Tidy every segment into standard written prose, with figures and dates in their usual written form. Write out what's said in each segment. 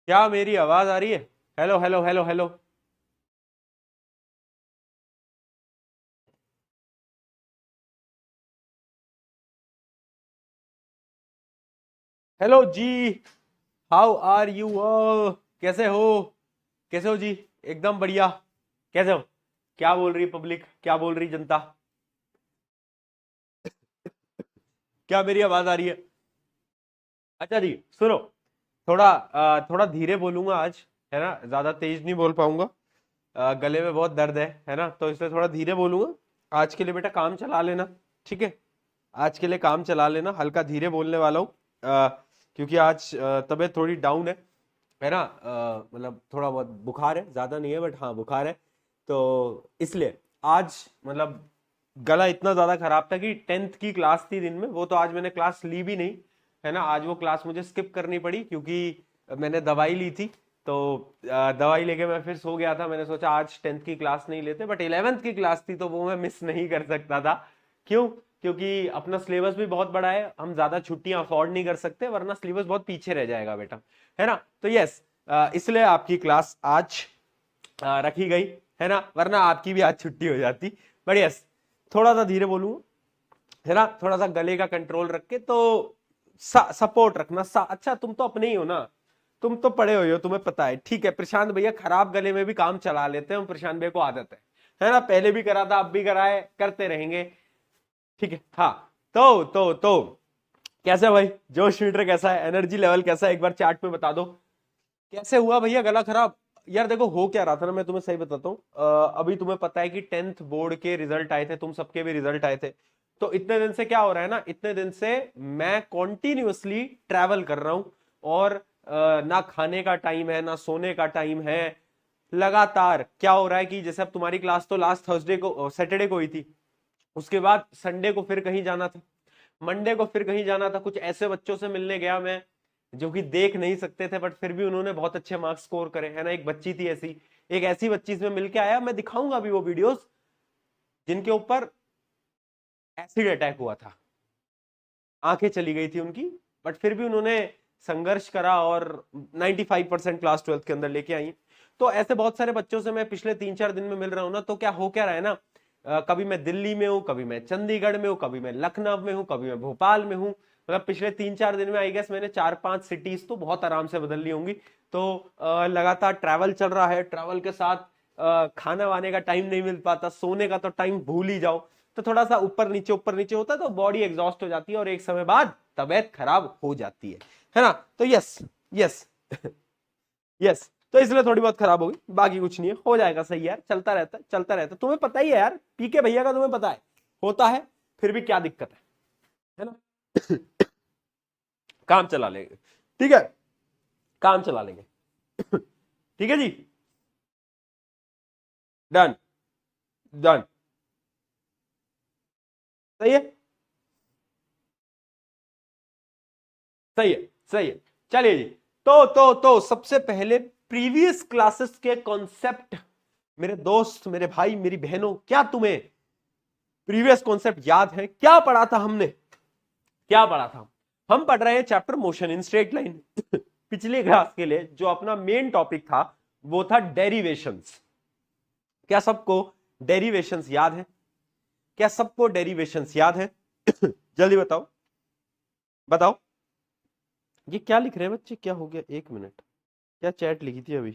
क्या मेरी आवाज आ रही है? Hello hello hello hello. Hello जी। How are you? कैसे हो? कैसे हो जी? एकदम बढ़िया। कैसे हो? क्या बोल रही पब्लिक, क्या बोल रही जनता? क्या मेरी आवाज आ रही है? अच्छा जी, सुनो। थोड़ा धीरे बोलूंगा आज, है ना, ज्यादा तेज नहीं बोल पाऊंगा। गले में बहुत दर्द है ना, तो इसलिए थोड़ा धीरे बोलूंगा। आज के लिए बेटा काम चला लेना, ठीक है? आज के लिए काम चला लेना, हल्का धीरे बोलने वाला हूँ। क्योंकि आज तबीयत थोड़ी डाउन है ना। मतलब थोड़ा बहुत बुखार है, ज्यादा नहीं है बट हाँ बुखार है। तो इसलिए आज मतलब गला इतना ज्यादा खराब था कि 10th की क्लास थी दिन में, वो तो आज मैंने क्लास ली भी नहीं, है ना। आज वो क्लास मुझे स्किप करनी पड़ी क्योंकि मैंने दवाई ली थी। तो दवाई लेके मैं फिर सो गया था। मैंने सोचा आज 10th की क्लास नहीं लेते, बट 11th की क्लास थी तो वो मैं मिस नहीं कर सकता था। क्यों? क्योंकि अपना सिलेबस भी बहुत बड़ा है, हम ज्यादा छुट्टियां अफोर्ड नहीं कर सकते वरना सिलेबस बहुत पीछे रह जाएगा बेटा, है ना। तो यस, इसलिए आपकी क्लास आज रखी गई, है ना, वरना आपकी भी आज छुट्टी हो जाती। बट यस, थोड़ा सा धीरे बोलूंगा, है ना, थोड़ा सा गले का कंट्रोल रख के। तो सपोर्ट रखना अच्छा, तुम तो अपने ही हो ना, तुम तो पढ़े हुए हो, तुम्हें पता है। ठीक है, प्रशांत भैया खराब गले में भी काम चला लेते हैं, हम प्रशांत भैया को आदत है ना, पहले भी करा था, अब भी कराए, करते रहेंगे। ठीक है, हाँ। तो कैसा है भाई? जोश मीटर कैसा है? एनर्जी लेवल कैसा है? एक बार चैट में बता दो। कैसे हुआ भैया गला खराब? यार देखो, हो क्या रहा था ना, मैं तुम्हें सही बताता हूँ। अभी तुम्हें पता है कि 10th बोर्ड के रिजल्ट आए थे, तुम सबके भी रिजल्ट आए थे। तो इतने दिन से क्या हो रहा है ना, इतने दिन से मैं कॉन्टिन्यूअसली ट्रैवल कर रहा हूँ। और ना खाने का टाइम है ना सोने का टाइम है। लगातार क्या हो रहा है कि जैसे अब तुम्हारी क्लास तो लास्ट थर्सडे को, सैटरडे को हुई थी। उसके बाद संडे को फिर कहीं जाना था, मंडे को फिर कहीं जाना था। कुछ ऐसे बच्चों से मिलने गया मैं जो कि देख नहीं सकते थे, बट फिर भी उन्होंने बहुत अच्छे मार्क्स स्कोर करे, है ना। एक बच्ची थी ऐसी, एक ऐसी बच्ची से मैं मिलके आया, मैं दिखाऊंगा अभी वो वीडियोस जिनके ऊपर एसिड अटैक हुआ था। आंखें चली गई थी उनकी, बट फिर भी उन्होंने संघर्ष करा और 95% क्लास 12th के अंदर लेके आई। तो ऐसे बहुत सारे बच्चों से मैं पिछले 3-4 दिन में मिल रहा हूं ना, तो क्या हो क्या रहा है ना, कभी मैं दिल्ली में हूं, कभी मैं चंडीगढ़ में हूं, कभी मैं लखनऊ में हूं, कभी मैं भोपाल में हूं। मतलब पिछले 3-4 दिन में आई गेस मैंने 4-5 सिटीज तो बहुत आराम से बदल ली होंगी। तो लगातार ट्रैवल चल रहा है, ट्रैवल के साथ खाना वाने का टाइम नहीं मिल पाता, सोने का तो टाइम भूल ही जाओ। तो थोड़ा सा ऊपर नीचे होता है तो बॉडी एग्जॉस्ट हो जाती है और एक समय बाद तबीयत खराब हो जाती है ना। तो यस, यस, यस। तो इसलिए थोड़ी बहुत खराब होगी, बाकी कुछ नहीं है, हो जाएगा सही यार, चलता रहता है, चलता रहता है। तुम्हें पता ही है यार, पीके भैया का तुम्हें पता है, होता है, फिर भी क्या दिक्कत है ना। काम चला लेंगे, ठीक है, काम चला लेंगे। ठीक है जी, डन, डन। सही है, सही है, सही है। चलिए जी। तो सबसे पहले प्रीवियस क्लासेस के कॉन्सेप्ट, मेरे दोस्त, मेरे भाई, मेरी बहनों, क्या तुम्हें प्रीवियस कॉन्सेप्ट याद है? क्या पढ़ा था हमने? क्या पढ़ा था? हम पढ़ रहे हैं chapter motion in straight line. पिछले क्लास के लिए जो अपना मेन टॉपिक था वो था डेरिवेशंस। क्या सबको डेरिवेशंस याद है? क्या सबको डेरिवेशंस याद है? जल्दी बताओ, बताओ। ये क्या लिख रहे हैं बच्चे? क्या हो गया? एक मिनट, क्या चैट लिखी थी अभी?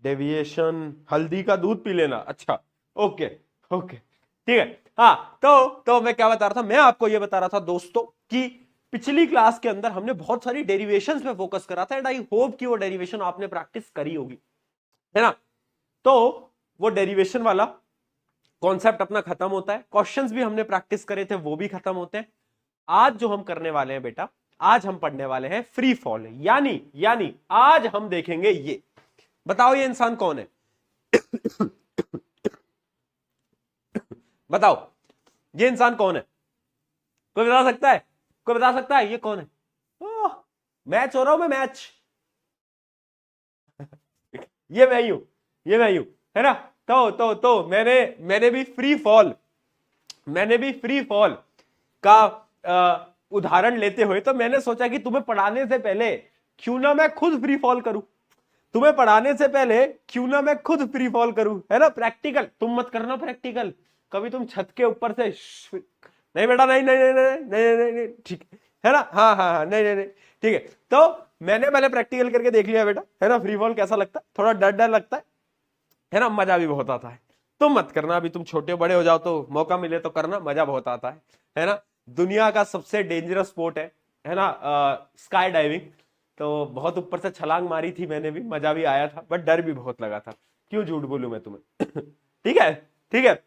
डेविएशन, हल्दी का दूध पी लेना, अच्छा। ओके, ओके, ठीक है। हाँ, तो मैं क्या बता रहा था, मैं आपको ये बता रहा था दोस्तों कि पिछली क्लास के अंदर हमने बहुत सारी डेरिवेशंस पे फोकस करा था, एंड आई होप कि वो डेरिवेशन आपने प्रैक्टिस करी होगी, है ना। तो वो डेरिवेशन वाला कॉन्सेप्ट अपना खत्म होता है, क्वेश्चंस भी हमने प्रैक्टिस करे थे वो भी खत्म होते हैं। आज जो हम करने वाले हैं बेटा, आज हम पढ़ने वाले हैं फ्री फॉल, यानी आज हम देखेंगे ये। बताओ ये इंसान कौन है? बताओ ये इंसान कौन है? कोई बता सकता है? कोई बता सकता है ये कौन है? ओह, मैच हो रहा हूं मैं, मैच। ये मैं ही हूं, ये मैं ही हूं, है ना। तो मैंने मैंने भी फ्री फॉल मैंने भी फ्री फॉल का उदाहरण लेते हुए तो मैंने सोचा कि तुम्हें पढ़ाने से पहले क्यों ना मैं खुद फ्री फॉल करूं, तुम्हें पढ़ाने से पहले क्यों ना मैं खुद फ्री फॉल करूं, है ना। प्रैक्टिकल तुम मत करना, प्रैक्टिकल कभी तुम छत के ऊपर से नहीं बेटा, नहीं नहीं नहीं नहीं नहीं नहीं नहीं, ठीक है ना, हाँ हाँ हाँ, नहीं नहीं नहीं, ठीक है। तो मैंने पहले प्रैक्टिकल करके देख लिया बेटा, है ना। फ्री फॉल कैसा लगता है, थोड़ा डर डर लगता है ना, मजा भी बहुत आता है। तुम मत करना, अभी तुम छोटे बड़े हो जाओ तो मौका मिले तो करना, मजा बहुत आता है ना। दुनिया का सबसे डेंजरस स्पोर्ट है ना, स्काई डाइविंग। तो बहुत ऊपर से छलांग मारी थी मैंने भी, मजा भी आया था, बट डर भी बहुत लगा था, क्यों झूठ बोलूं मैं तुम्हें। ठीक है, ठीक है।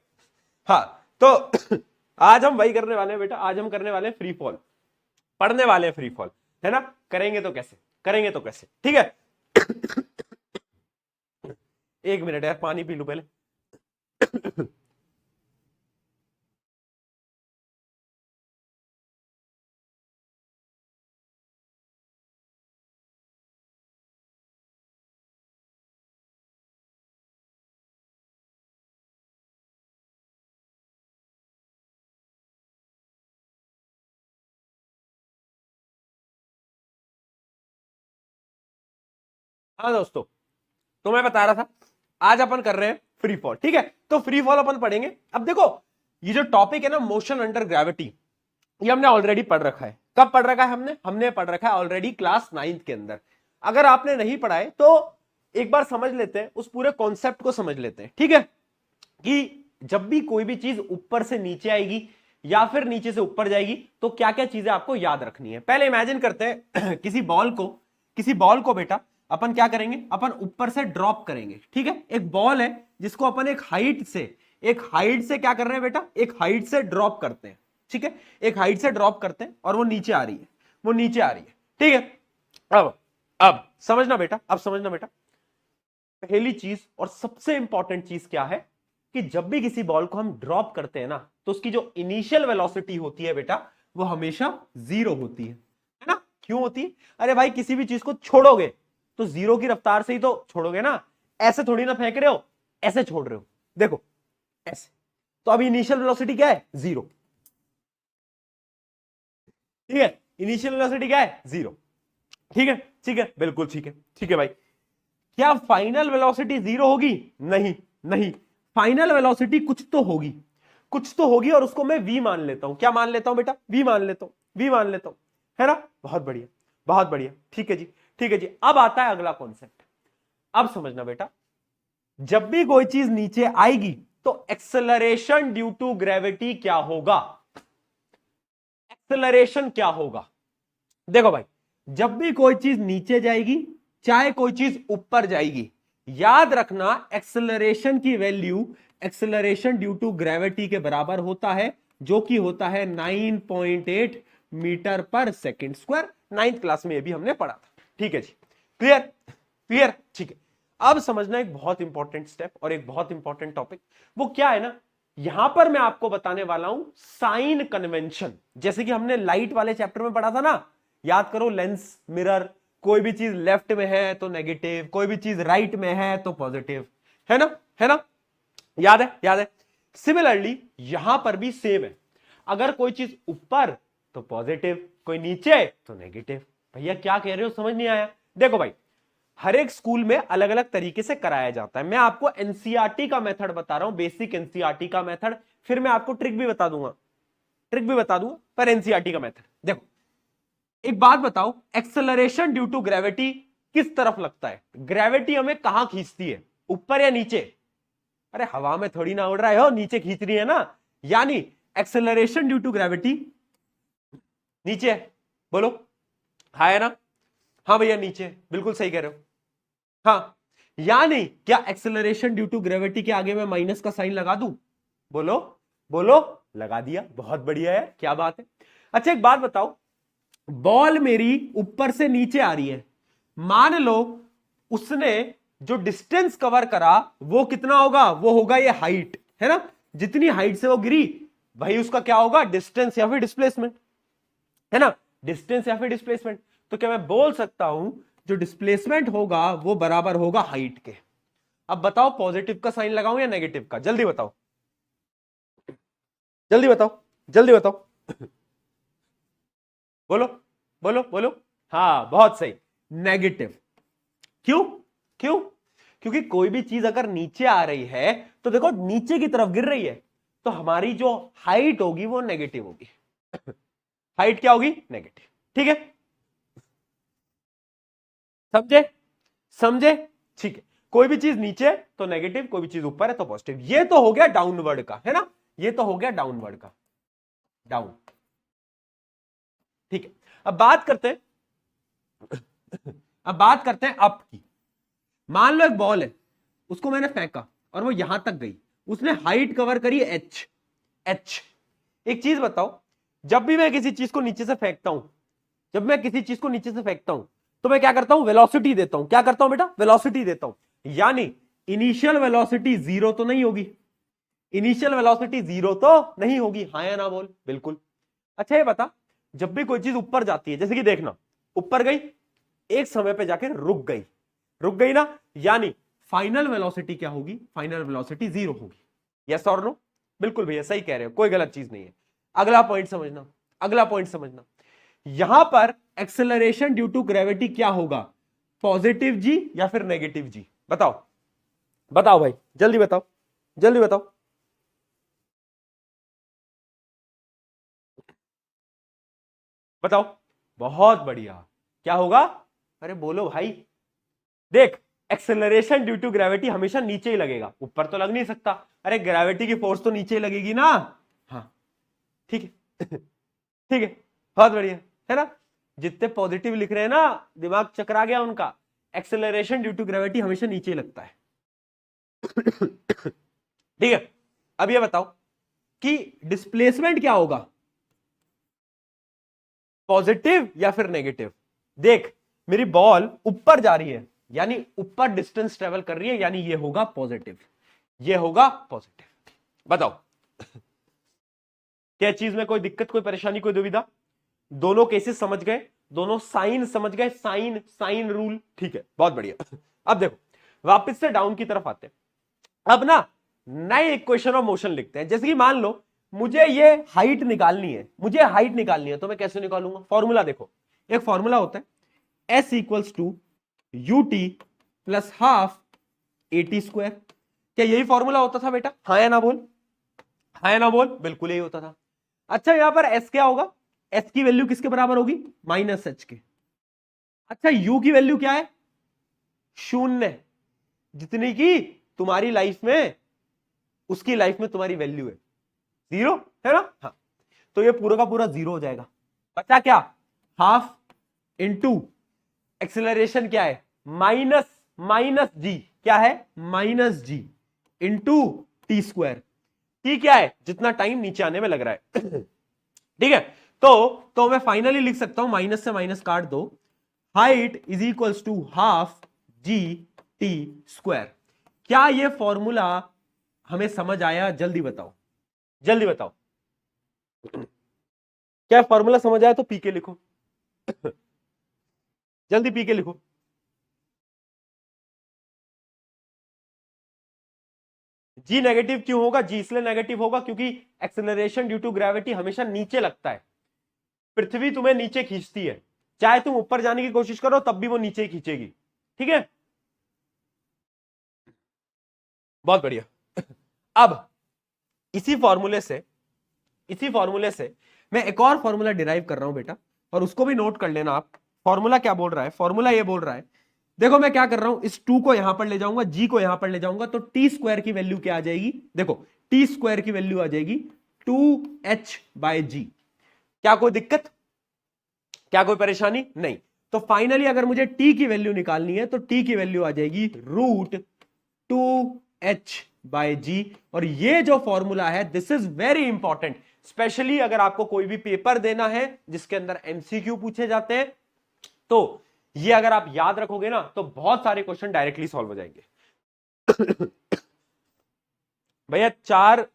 हाँ, तो आज हम वही करने वाले हैं बेटा, आज हम करने वाले हैं फ्री फॉल, पढ़ने वाले हैं फ्री फॉल, है ना। करेंगे तो कैसे, करेंगे तो कैसे, ठीक है। एक मिनट यार, पानी पी लूं पहले। हाँ दोस्तों, तो मैं बता रहा था आज अपन कर रहे हैं फ्री फॉल, ठीक है। तो फ्री फॉल अपन पढ़ेंगे। अब देखो, ये जो टॉपिक है ना, मोशन अंडर ग्रेविटी, ये हमने ऑलरेडी पढ़ रखा है। कब पढ़ रखा है हमने, हमने पढ़ रखा है ऑलरेडी क्लास 9th के अंदर। अगर आपने नहीं पढ़ा है तो एक बार समझ लेते हैं, उस पूरे कॉन्सेप्ट को समझ लेते हैं, ठीक है। कि जब भी कोई भी चीज ऊपर से नीचे आएगी या फिर नीचे से ऊपर जाएगी तो क्या क्या चीजें आपको याद रखनी है। पहले इमेजिन करते हैं किसी बॉल को बेटा अपन क्या करेंगे, अपन ऊपर से ड्रॉप करेंगे, ठीक है। एक बॉल है जिसको अपन एक हाइट से क्या कर रहे हैं बेटा, एक हाइट से ड्रॉप करते हैं, ठीक है। एक हाइट से ड्रॉप करते हैं और वो नीचे आ रही है, वो नीचे आ रही है, ठीक है। अब समझना बेटा, अब समझना बेटा, पहली चीज और सबसे इंपॉर्टेंट चीज क्या है कि जब भी किसी बॉल को हम ड्रॉप करते हैं ना, तो उसकी जो इनिशियल वेलोसिटी होती है बेटा, वो हमेशा 0 होती है ना। क्यों होती है, अरे भाई किसी भी चीज को छोड़ोगे तो 0 की रफ्तार से ही तो छोड़ोगे ना, ऐसे थोड़ी ना फेंक रहे हो, ऐसे छोड़ रहे हो, देखो ऐसे। तो अभी इनिशियल वेलोसिटी क्या है, 0, ठीक है। इनिशियल वेलोसिटी क्या है, 0, ठीक है, ठीक है, बिल्कुल ठीक है, ठीक है भाई। क्या फाइनल वेलोसिटी 0 होगी, नहीं नहीं, फाइनल वेलोसिटी कुछ तो होगी, कुछ तो होगी, और उसको मैं v मान लेता हूं। क्या मान लेता हूं बेटा, v मान लेता हूं, v मान लेता हूं, है ना। बहुत बढ़िया, बहुत बढ़िया, ठीक है जी, ठीक है जी। अब आता है अगला कॉन्सेप्ट। अब समझना बेटा, जब भी कोई चीज नीचे आएगी तो एक्सेलरेशन ड्यू टू ग्रेविटी क्या होगा, एक्सेलरेशन क्या होगा। देखो भाई, जब भी कोई चीज नीचे जाएगी चाहे कोई चीज ऊपर जाएगी, याद रखना एक्सेलरेशन की value acceleration due to gravity के बराबर होता है, जो कि होता है 9.8 मीटर पर सेकंड स्क्वायर। 9th क्लास में ये भी हमने पढ़ा था, ठीक है जी, क्लियर, क्लियर, ठीक है। अब समझना एक बहुत इंपॉर्टेंट स्टेप और एक बहुत इंपॉर्टेंट टॉपिक, वो क्या है ना, यहां पर मैं आपको बताने वाला हूं साइन कन्वेंशन। जैसे कि हमने लाइट वाले चैप्टर में पढ़ा था ना, याद करो, लेंस, मिरर, कोई भी चीज लेफ्ट में है तो नेगेटिव, कोई भी चीज राइट में है तो पॉजिटिव, है ना, है ना, याद है, याद है। सिमिलरली यहां पर भी सेम है, अगर कोई चीज ऊपर तो पॉजिटिव, कोई नीचे तो नेगेटिव। भैया क्या कह रहे हो, समझ नहीं आया। देखो भाई, हर एक स्कूल में अलग अलग तरीके से कराया जाता है। मैं आपको एनसीईआरटी का मेथड बता रहा हूं, बेसिक एनसीईआरटी का मेथड, फिर मैं आपको ट्रिक भी बता दूंगा, ट्रिक भी बता दूंगा, पर एनसीईआरटी का मेथड देखो। एक बात बताओ, एक्सेलरेशन ड्यू टू ग्रेविटी किस तरफ लगता है, ग्रेविटी हमें कहां खींचती है, ऊपर या नीचे। अरे हवा में थोड़ी ना उड़ रहा है हो, नीचे खींच रही है ना, यानी एक्सेलरेशन ड्यू टू ग्रेविटी नीचे है, बोलो हाँ है ना, हाँ भैया नीचे, बिल्कुल सही कह रहे हो, हाँ। यानी क्या एक्सेलरेशन ड्यू टू ग्रेविटी के आगे मैं माइनस का साइन लगा दूं, बोलो बोलो, लगा दिया, बहुत बढ़िया है, क्या बात है। अच्छा एक बात बताओ, बॉल मेरी ऊपर से नीचे आ रही है, मान लो उसने जो डिस्टेंस कवर करा वो कितना होगा, वो होगा ये हाइट, है ना। जितनी हाइट से वो गिरी वही उसका क्या होगा, डिस्टेंस या फिर डिस्प्लेसमेंट, है ना, डिस्टेंस या फिर डिस्प्लेसमेंट। तो क्या मैं बोल सकता हूं जो डिस्प्लेसमेंट होगा वो बराबर होगा हाइट के। अब बताओ पॉजिटिव का साइन लगाऊं या नेगेटिव का, जल्दी बताओ, जल्दी बताओ, जल्दी बताओ। बोलो बोलो बोलो। हाँ बहुत सही, नेगेटिव। क्यों? क्यों? क्योंकि कोई भी चीज अगर नीचे आ रही है तो देखो नीचे की तरफ गिर रही है, तो हमारी जो हाइट होगी वो नेगेटिव होगी। हाइट क्या होगी? नेगेटिव। ठीक है, समझे? समझे? ठीक है, कोई भी चीज नीचे है तो नेगेटिव, कोई भी चीज ऊपर है तो पॉजिटिव। ये तो हो गया डाउनवर्ड का, है ना? ये तो हो गया डाउनवर्ड का, डाउन। ठीक है, अब बात करते हैं अब बात करते हैं अप की। मान लो एक बॉल है, उसको मैंने फेंका और वो यहां तक गई, उसने हाइट कवर करी एच। एच। एक चीज बताओ, जब भी मैं किसी चीज को नीचे से फेंकता हूं, जब मैं किसी चीज को नीचे से फेंकता हूं तो मैं क्या करता हूं? वेलोसिटी देता हूं। क्या करता हूं बेटा? वेलोसिटी देता हूं। यानी इनिशियल वेलोसिटी जीरो तो नहीं होगी, इनिशियल वेलोसिटी जीरो तो नहीं होगी, हाँ या ना बोल? बिल्कुल। अच्छा ये बता, जब भी कोई चीज ऊपर जाती है, जैसे कि देखना, ऊपर गई, एक समय पे जाके रुक गई, रुक गई ना, यानी फाइनल वेलोसिटी क्या होगी? फाइनल वेलोसिटी जीरो होगी। यस और नो? बिल्कुल भैया सही कह रहे हो, कोई गलत चीज नहीं है। अगला पॉइंट समझना, अगला पॉइंट समझना, यहां पर एक्सेलरेशन ड्यू टू ग्रेविटी क्या होगा? पॉजिटिव जी या फिर नेगेटिव जी? बताओ, बताओ भाई, जल्दी बताओ, जल्दी बताओ। बताओ। बहुत बढ़िया, क्या होगा? अरे बोलो भाई। देख, एक्सेलरेशन ड्यू टू ग्रेविटी हमेशा नीचे ही लगेगा, ऊपर तो लग नहीं सकता। अरे ग्रेविटी की फोर्स तो नीचे ही लगेगी ना। हाँ ठीक है ठीक है, बहुत बढ़िया, है ना? जितने पॉजिटिव लिख रहे हैं ना, दिमाग चकरा गया उनका। एक्सेलरेशन ड्यू टू ग्रेविटी हमेशा नीचे ही लगता है। ठीक है, अब ये बताओ कि डिस्प्लेसमेंट क्या होगा? पॉजिटिव या फिर नेगेटिव? देख, मेरी बॉल ऊपर जा रही है, यानी ऊपर डिस्टेंस ट्रेवल कर रही है, यानी ये होगा पॉजिटिव, ये होगा पॉजिटिव। बताओ क्या चीज में कोई दिक्कत, कोई परेशानी, कोई दुविधा? दोनों केसेस समझ गए, दोनों साइन समझ गए, साइन साइन रूल। ठीक है, बहुत बढ़िया। अब देखो, वापस से डाउन की तरफ आते हैं। अब ना नए इक्वेशन ऑफ मोशन लिखते हैं। जैसे कि मान लो मुझे ये हाइट निकालनी है, मुझे हाइट निकालनी है, तो मैं कैसे निकालूंगा? फॉर्मूला देखो, एक फॉर्मूला होता है S equals to U T plus half A T square. क्या यही फॉर्मूला होता था बेटा? हाँ या ना बोल, हाँ या ना बोल? बिल्कुल यही होता था। अच्छा यहां पर एस क्या होगा? एस की वैल्यू किसके बराबर होगी? माइनस एच के। अच्छा यू की वैल्यू क्या है? शून्य, जितनी की तुम्हारी लाइफ में, उसकी लाइफ में तुम्हारी वैल्यू है जीरो, है ना? हाँ, तो ये पूरा का पूरा जीरो हो जाएगा। बचा क्या? हाफ इंटू एक्सेलरेशन क्या है? माइनस माइनस जी। क्या है? माइनस जी इंटू टी स्क्वायर। टी क्या है? जितना टाइम नीचे आने में लग रहा है। ठीक है, तो मैं फाइनली लिख सकता हूं, माइनस से माइनस काट दो, height is equals to half G T square. क्या ये फॉर्मूला हमें समझ आया? जल्दी बताओ, जल्दी बताओ। क्या फॉर्मूला समझ आया तो पी के लिखो, जल्दी पी के लिखो। जी नेगेटिव क्यों होगा? जी इसलिए नेगेटिव होगा क्योंकि एक्सेलरेशन ड्यू टू ग्रेविटी हमेशा नीचे लगता है। पृथ्वी तुम्हें नीचे खींचती है, चाहे तुम ऊपर जाने की कोशिश करो तब भी वो नीचे ही खींचेगी। ठीक है, बहुत बढ़िया। अब इसी फॉर्मूले से, इसी फॉर्मूले से मैं एक और फॉर्मूला डिराइव कर रहा हूं बेटा, और उसको भी नोट कर लेना आप। फॉर्मूला क्या बोल रहा है? फॉर्मूला ये बोल रहा है, देखो मैं क्या कर रहा हूं, इस 2 को यहां पर ले जाऊंगा, जी को यहां पर ले जाऊंगा, तो टी स्क्वायर की वैल्यू क्या आ जाएगी? देखो टी स्क्वायर की वैल्यू आ जाएगी 2h/g। क्या कोई दिक्कत, क्या कोई परेशानी? नहीं। तो फाइनली अगर मुझे टी की वैल्यू निकालनी है तो टी की वैल्यू आ जाएगी √2h/g। और ये जो फॉर्मूला है, this is very important, specially अगर आपको कोई भी पेपर देना है जिसके अंदर एमसीक्यू पूछे जाते हैं, तो ये अगर आप याद रखोगे ना तो बहुत सारे क्वेश्चन डायरेक्टली सॉल्व हो जाएंगे। भैया 4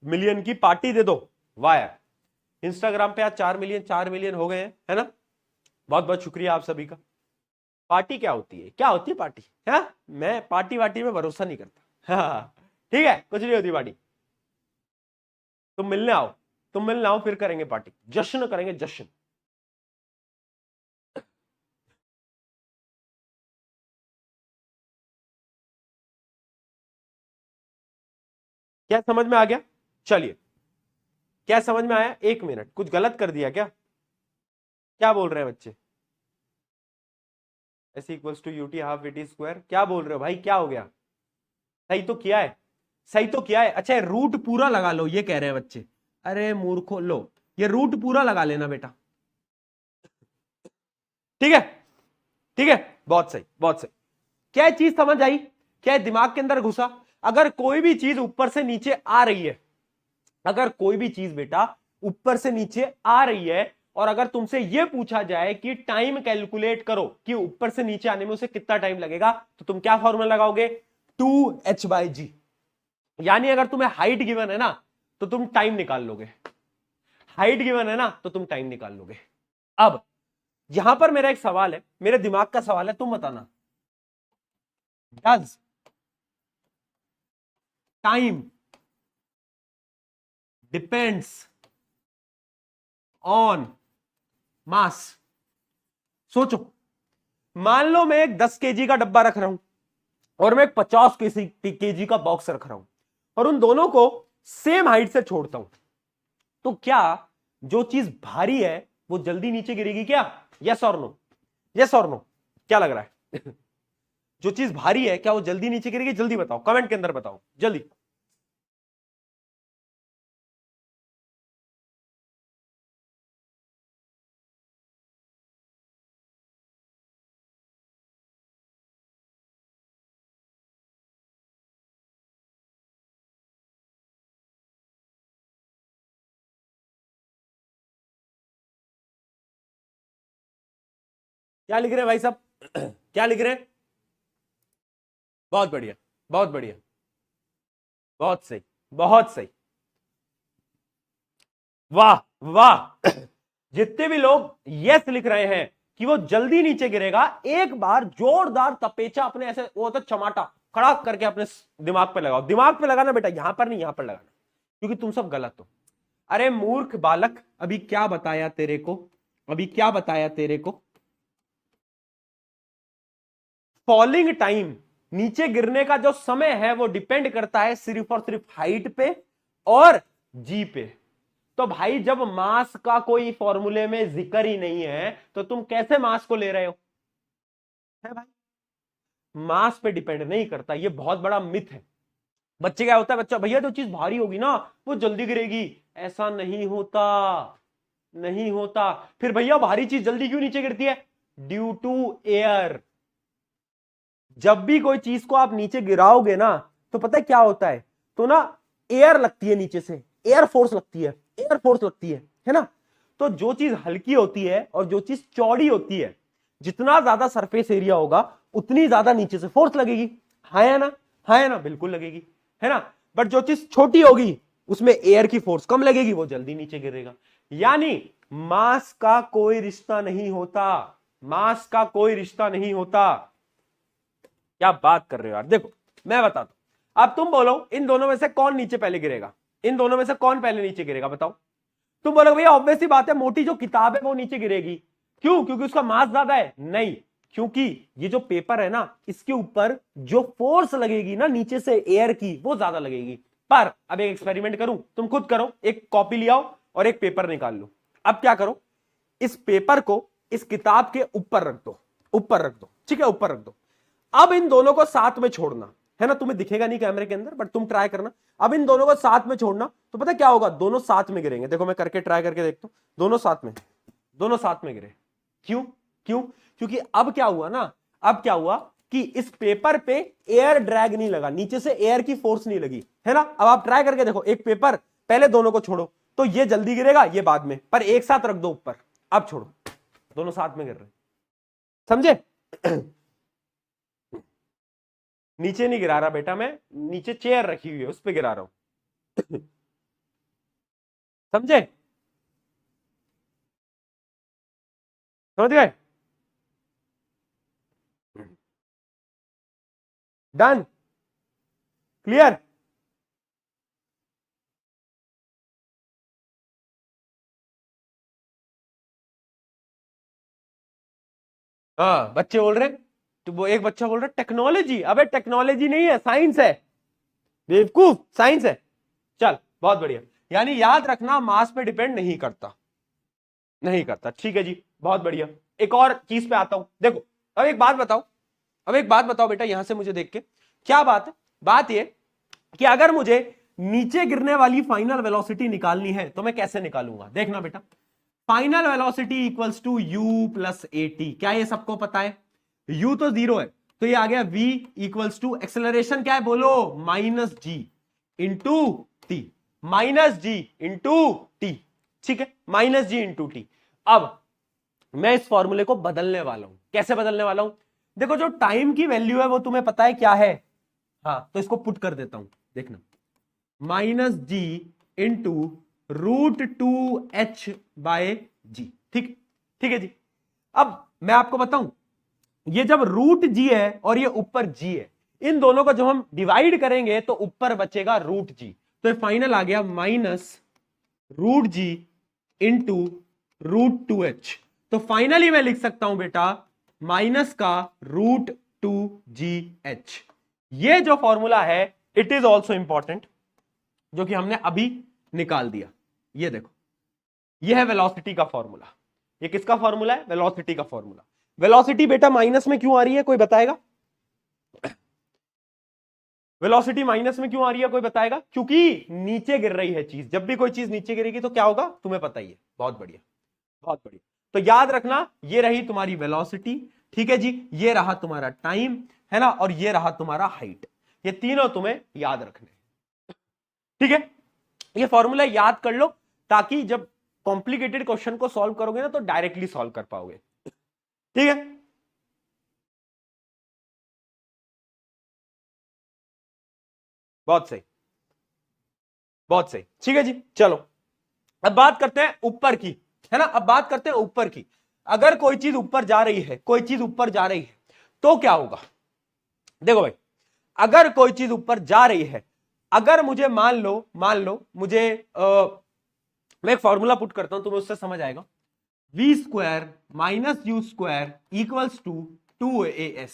मिलियन की पार्टी दे दो, वाह यार, इंस्टाग्राम पे आज 4 मिलियन हो गए हैं, है ना? बहुत बहुत शुक्रिया आप सभी का। पार्टी क्या होती है? क्या होती है पार्टी? है, मैं पार्टी वार्टी में भरोसा नहीं करता। हाँ, ठीक है, कुछ नहीं होती पार्टी। तुम मिलने आओ, तुम मिलना हो, फिर करेंगे पार्टी, जश्न करेंगे, जश्न। क्या समझ में आ गया? चलिए, क्या समझ में आया? एक मिनट, कुछ गलत कर दिया क्या? क्या बोल रहे हैं बच्चे? S equals to UT half VT square, क्या बोल रहे हो भाई, क्या हो गया? सही तो किया है, सही तो किया है। अच्छा, रूट पूरा लगा लो, ये कह रहे हैं बच्चे। अरे मूर्खो, लो ये रूट पूरा लगा लेना बेटा। ठीक है, ठीक है, बहुत सही, बहुत सही। क्या चीज समझ आई? क्या दिमाग के अंदर घुसा? अगर कोई भी चीज ऊपर से नीचे आ रही है, अगर कोई भी चीज बेटा ऊपर से नीचे आ रही है, और अगर तुमसे यह पूछा जाए कि टाइम कैलकुलेट करो कि ऊपर से नीचे आने में उसे कितना टाइम लगेगा, तो तुम क्या फॉर्मूला लगाओगे? 2h/g। यानी अगर तुम्हें हाइट गिवन है ना, तो तुम टाइम निकाल लोगे। हाइट गिवन है ना, तो तुम टाइम निकाल लोगे। अब यहां पर मेरा एक सवाल है, मेरे दिमाग का सवाल है, तुम बताना, डज टाइम डिपेंड्स ऑन मास? सोचो, मान लो मैं एक 10 kg का डब्बा रख रहा हूं और मैं एक 50 kg का बॉक्स रख रहा हूं, और उन दोनों को सेम हाइट से छोड़ता हूं, तो क्या जो चीज भारी है वो जल्दी नीचे गिरेगी क्या? यस और नो, यस और नो, क्या लग रहा है? जो चीज भारी है क्या वो जल्दी नीचे गिरेगी? जल्दी बताओ, कमेंट के अंदर बताओ जल्दी। क्या लिख रहे हैं भाई साहब? क्या लिख रहे हैं? बहुत बढ़िया, बहुत बढ़िया, बहुत सही, बहुत सही, वाह वाह। जितने भी लोग यस लिख रहे हैं कि वो जल्दी नीचे गिरेगा, एक बार जोरदार तपेचा अपने ऐसे वो तो चमाटा खड़ा करके अपने दिमाग पे लगाओ। दिमाग पे लगाना बेटा, यहां पर नहीं, यहां पर लगाना, क्योंकि तुम सब गलत हो। अरे मूर्ख बालक, अभी क्या बताया तेरे को? अभी क्या बताया तेरे को? फॉलिंग टाइम, नीचे गिरने का जो समय है वो डिपेंड करता है सिर्फ और सिर्फ हाइट पे और जी पे। तो भाई जब मास का कोई फॉर्मूले में जिक्र ही नहीं है, तो तुम कैसे मास को ले रहे हो? है भाई, मास पे डिपेंड नहीं करता, ये बहुत बड़ा मिथ है। बच्चे क्या होता है, बच्चा भैया जो चीज भारी होगी ना वो जल्दी गिरेगी, ऐसा नहीं होता, नहीं होता। फिर भैया भारी चीज जल्दी क्यों नीचे गिरती है? Due to air. जब भी कोई चीज को आप नीचे गिराओगे ना, तो पता है क्या होता है? तो ना एयर लगती है नीचे से, एयर फोर्स लगती है, एयर फोर्स लगती है ना? तो जो चीज हल्की होती है और जो चीज चौड़ी होती है, जितना ज्यादा सरफेस एरिया होगा उतनी ज्यादा नीचे से फोर्स लगेगी। हाँ या ना? हाँ या ना? बिल्कुल लगेगी, है ना? बट जो चीज छोटी होगी उसमें एयर की फोर्स कम लगेगी, वो जल्दी नीचे गिरेगा। यानी मास का कोई रिश्ता नहीं होता, मास का कोई रिश्ता नहीं होता। क्या बात कर रहे हो यार? देखो मैं बताता हूं, अब तुम बोलो इन दोनों में से कौन नीचे पहले गिरेगा? इन दोनों में से कौन पहले नीचे गिरेगा बताओ? तुम बोलोगे भैया ऑब्वियस सी बात है, मोटी जो किताब है वो नीचे गिरेगी। क्यों? क्योंकि उसका मास ज्यादा है? नहीं, क्योंकि ये जो पेपर है ना, इसके ऊपर जो फोर्स लगेगी ना नीचे से एयर की, वो ज्यादा लगेगी। पर अब एक एक्सपेरिमेंट करूं, तुम खुद करो, एक कॉपी ले आओ और एक पेपर निकाल लो। अब क्या करो, इस पेपर को इस किताब के ऊपर रख दो, ऊपर रख दो, ठीक है, ऊपर रख दो। अब इन दोनों को साथ में छोड़ना, है ना? तुम्हें दिखेगा नहीं कैमरे के अंदर, बट तुम ट्राई करना। अब इन दोनों को साथ में छोड़ना, तो पता क्या होगा? दोनों साथ में गिरेंगे। देखो मैं करके ट्राई करके देखता हूं, दोनों साथ में, दोनों साथ में गिरे। क्यों? क्यों? क्योंकि अब क्या हुआ ना, अब क्या हुआ कि इस पेपर पे एयर ड्रैग नहीं लगा, नीचे से एयर की फोर्स नहीं लगी, है ना? अब आप ट्राई करके देखो, एक पेपर, पहले दोनों को छोड़ो, तो ये जल्दी गिरेगा, ये बाद में, पर एक साथ रख दो ऊपर। अब छोड़ो, दोनों साथ में गिर रहे, समझे? नीचे नहीं गिरा रहा बेटा मैं, नीचे चेयर रखी हुई है उस पर गिरा रहा हूं। समझे? समझ गए? डन? क्लियर? हाँ बच्चे बोल रहे हैं, तो वो एक बच्चा बोल रहा है टेक्नोलॉजी। अबे टेक्नोलॉजी नहीं है, साइंस है बेवकूफ, साइंस है। चल बहुत बढ़िया। यानी याद रखना मास पे डिपेंड नहीं करता, नहीं करता। ठीक है जी, बहुत बढ़िया। एक और चीज पे आता हूं, देखो। अब एक बात बताओ, अब एक बात बताओ बेटा, यहां से मुझे देख के क्या बात है। बात ये कि अगर मुझे नीचे गिरने वाली फाइनल वेलोसिटी निकालनी है तो मैं कैसे निकालूंगा, देखना बेटा। Final velocity equals to you plus A T. क्या ये सबको पता है? यू तो जीरो है, तो ये आ गया v इक्वल्स टू एक्सेलरेशन क्या है बोलो, माइनस जी इंटू टी। माइनस जी इंटू टी, ठीक है, माइनस जी इंटू टी। अब मैं इस फॉर्मूले को बदलने वाला हूं। कैसे बदलने वाला हूं? देखो जो टाइम की वैल्यू है वो तुम्हें पता है क्या है, हाँ, तो इसको पुट कर देता हूं, देखना। माइनस जी इंटू √2h जी। ठीक, ठीक है जी। अब मैं आपको बताऊं, ये जब रूट जी है और ये ऊपर जी है, इन दोनों को जब हम डिवाइड करेंगे तो ऊपर बचेगा रूट जी। तो ये फाइनल आ गया माइनस रूट जी इंटू √2h। तो फाइनली मैं लिख सकता हूं बेटा माइनस का √2gh। ये जो फॉर्मूला है इट इज ऑल्सो इंपॉर्टेंट, जो कि हमने अभी निकाल दिया। ये देखो, ये है वेलोसिटी का फॉर्मूला। ये किसका फॉर्मूला है? वेलोसिटी का फॉर्मूला। वेलोसिटी बेटा माइनस में क्यों आ रही है, कोई बताएगा? वेलोसिटी माइनस में क्यों आ रही है, कोई बताएगा? क्योंकि नीचे गिर रही है चीज। जब भी कोई चीज नीचे गिरेगी तो क्या होगा, तुम्हें पता ही है। बहुत बढ़िया, बहुत बढ़िया। तो याद रखना, ये रही तुम्हारी वेलोसिटी, ठीक है जी, ये रहा तुम्हारा टाइम, है ना, और ये रहा तुम्हारा हाइट। ये तीनों तुम्हें याद रखने, ठीक है। ये फॉर्मूला याद कर लो, ताकि जब कॉम्प्लिकेटेड क्वेश्चन को सॉल्व करोगे ना तो डायरेक्टली सॉल्व कर पाओगे, ठीक है। बहुत सही, बहुत सही, ठीक है जी। चलो अब बात करते हैं ऊपर की, है ना। अब बात करते हैं ऊपर की। अगर कोई चीज ऊपर जा रही है, कोई चीज ऊपर जा रही है तो क्या होगा? देखो भाई, अगर कोई चीज ऊपर जा रही है, अगर मुझे मान लो मुझे मैं एक फॉर्मूला पुट करता हूं, तुम्हें उससे समझ आएगा। V square minus you square equals to 2as।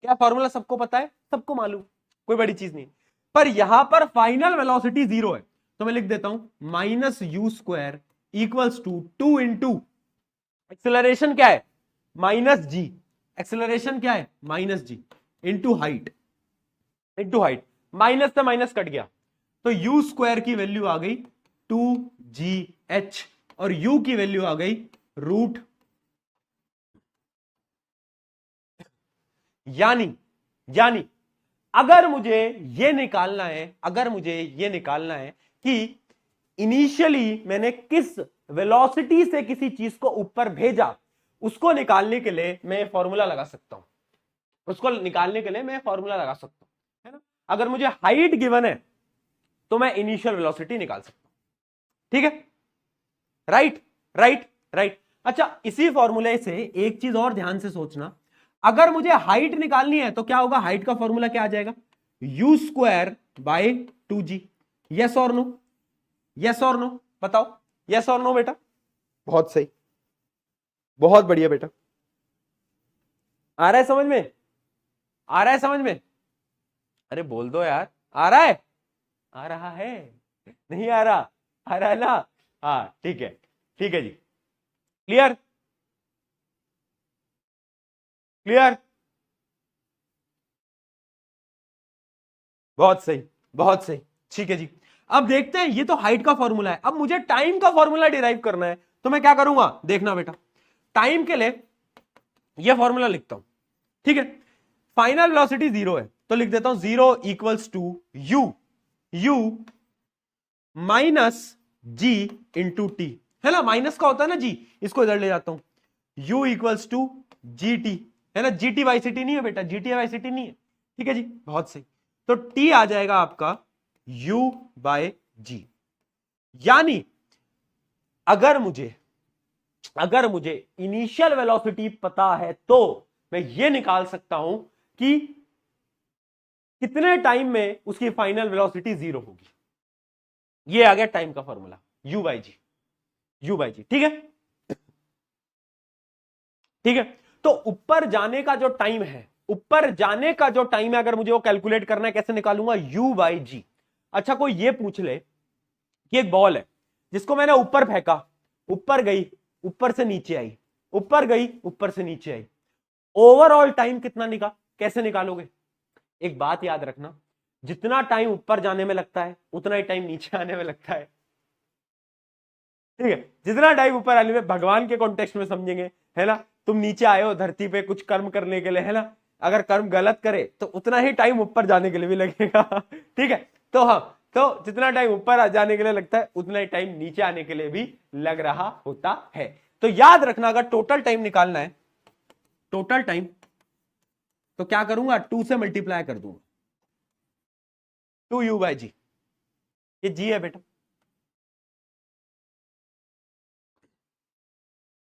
क्या फॉर्मूला सबको पता है, सबको मालूम, कोई बड़ी चीज नहीं। पर यहां पर फाइनल वेलोसिटी जीरो है, तो मैं लिख देता हूं minus you square equals to 2 into acceleration क्या है, माइनस जी। एक्सेलरेशन क्या है, माइनस जी, into height, into height. Minus से माइनस कट गया, तो यू स्क्वायर की वैल्यू आ गई 2gh और u की वैल्यू आ गई रूट। यानी यानी अगर मुझे ये निकालना है, अगर मुझे ये निकालना है कि इनिशियली मैंने किस वेलोसिटी से किसी चीज को ऊपर भेजा, उसको निकालने के लिए मैं फॉर्मूला लगा सकता हूं। उसको निकालने के लिए मैं फॉर्मूला लगा सकता हूं, है ना। अगर मुझे हाइट गिवन है तो मैं इनिशियल वेलोसिटी निकाल सकता हूं, ठीक है। Right, right, right. अच्छा, इसी फॉर्मूले से एक चीज और ध्यान से सोचना, अगर मुझे हाइट निकालनी है तो क्या होगा, हाइट का फॉर्मूला क्या आ जाएगा, you square bye 2g। Yes और नो, यस और नो, बताओ, यस और नो बेटा। बहुत सही, बहुत बढ़िया बेटा। आ रहा है समझ में, आ रहा है समझ में? अरे बोल दो यार, आ रहा है, आ रहा है, नहीं आ रहा, आ रहा है ना? हाँ ठीक है, ठीक है जी। क्लियर, क्लियर, बहुत सही, बहुत सही, ठीक है जी। अब देखते हैं, ये तो हाइट का फॉर्मूला है, अब मुझे टाइम का फॉर्मूला डिराइव करना है, तो मैं क्या करूंगा, देखना बेटा। टाइम के लिए ये फॉर्मूला लिखता हूं, ठीक है। फाइनल वेलोसिटी जीरो है, तो लिख देता हूं zero equals to U, U minus ji into T, है ना। माइनस का होता है ना जी, इसको इधर ले जाता हूं, u equals to G T, है ना। G T Y C T नहीं है बेटा, G T Y C T नहीं है, ठीक है जी, बहुत सही। तो t आ जाएगा आपका u बाय जी। यानी अगर मुझे, अगर मुझे इनिशियल वेलोसिटी पता है तो मैं ये निकाल सकता हूं कि कितने टाइम में उसकी फाइनल वेलोसिटी जीरो होगी। ये आ गया टाइम का फॉर्मूला, u बाय जी, u बाय जी, ठीक है, ठीक है। तो ऊपर जाने का जो टाइम है, ऊपर जाने का जो टाइम है, अगर मुझे वो कैलकुलेट करना है, कैसे निकालूंगा? u बाई जी। अच्छा, कोई ये पूछ ले कि एक बॉल है जिसको मैंने ऊपर फेंका, ऊपर गई, ऊपर से नीचे आई, ऊपर गई, ऊपर से नीचे आई, ओवरऑल टाइम कितना निकाल, कैसे निकालोगे? एक बात याद रखना, जितना टाइम ऊपर जाने में लगता है उतना ही टाइम नीचे आने में लगता है। ठीक है, जितना टाइम ऊपर आने में, भगवान के कॉन्टेक्स्ट में समझेंगे, है ना? तुम नीचे आए हो धरती पे कुछ कर्म करने के लिए, है ना? अगर कर्म गलत करे तो उतना ही टाइम ऊपर जाने के लिए भी लगेगा। ठीक है, तो हाँ, तो जितना टाइम ऊपर जाने के लिए लगता है उतना ही टाइम नीचे आने के लिए भी लग रहा होता है। तो याद रखना, अगर टोटल टाइम निकालना है, टोटल टाइम, तो क्या करूंगा? 2 से मल्टीप्लाई कर दूंगा, 2u बाई जी। ये जी है बेटा,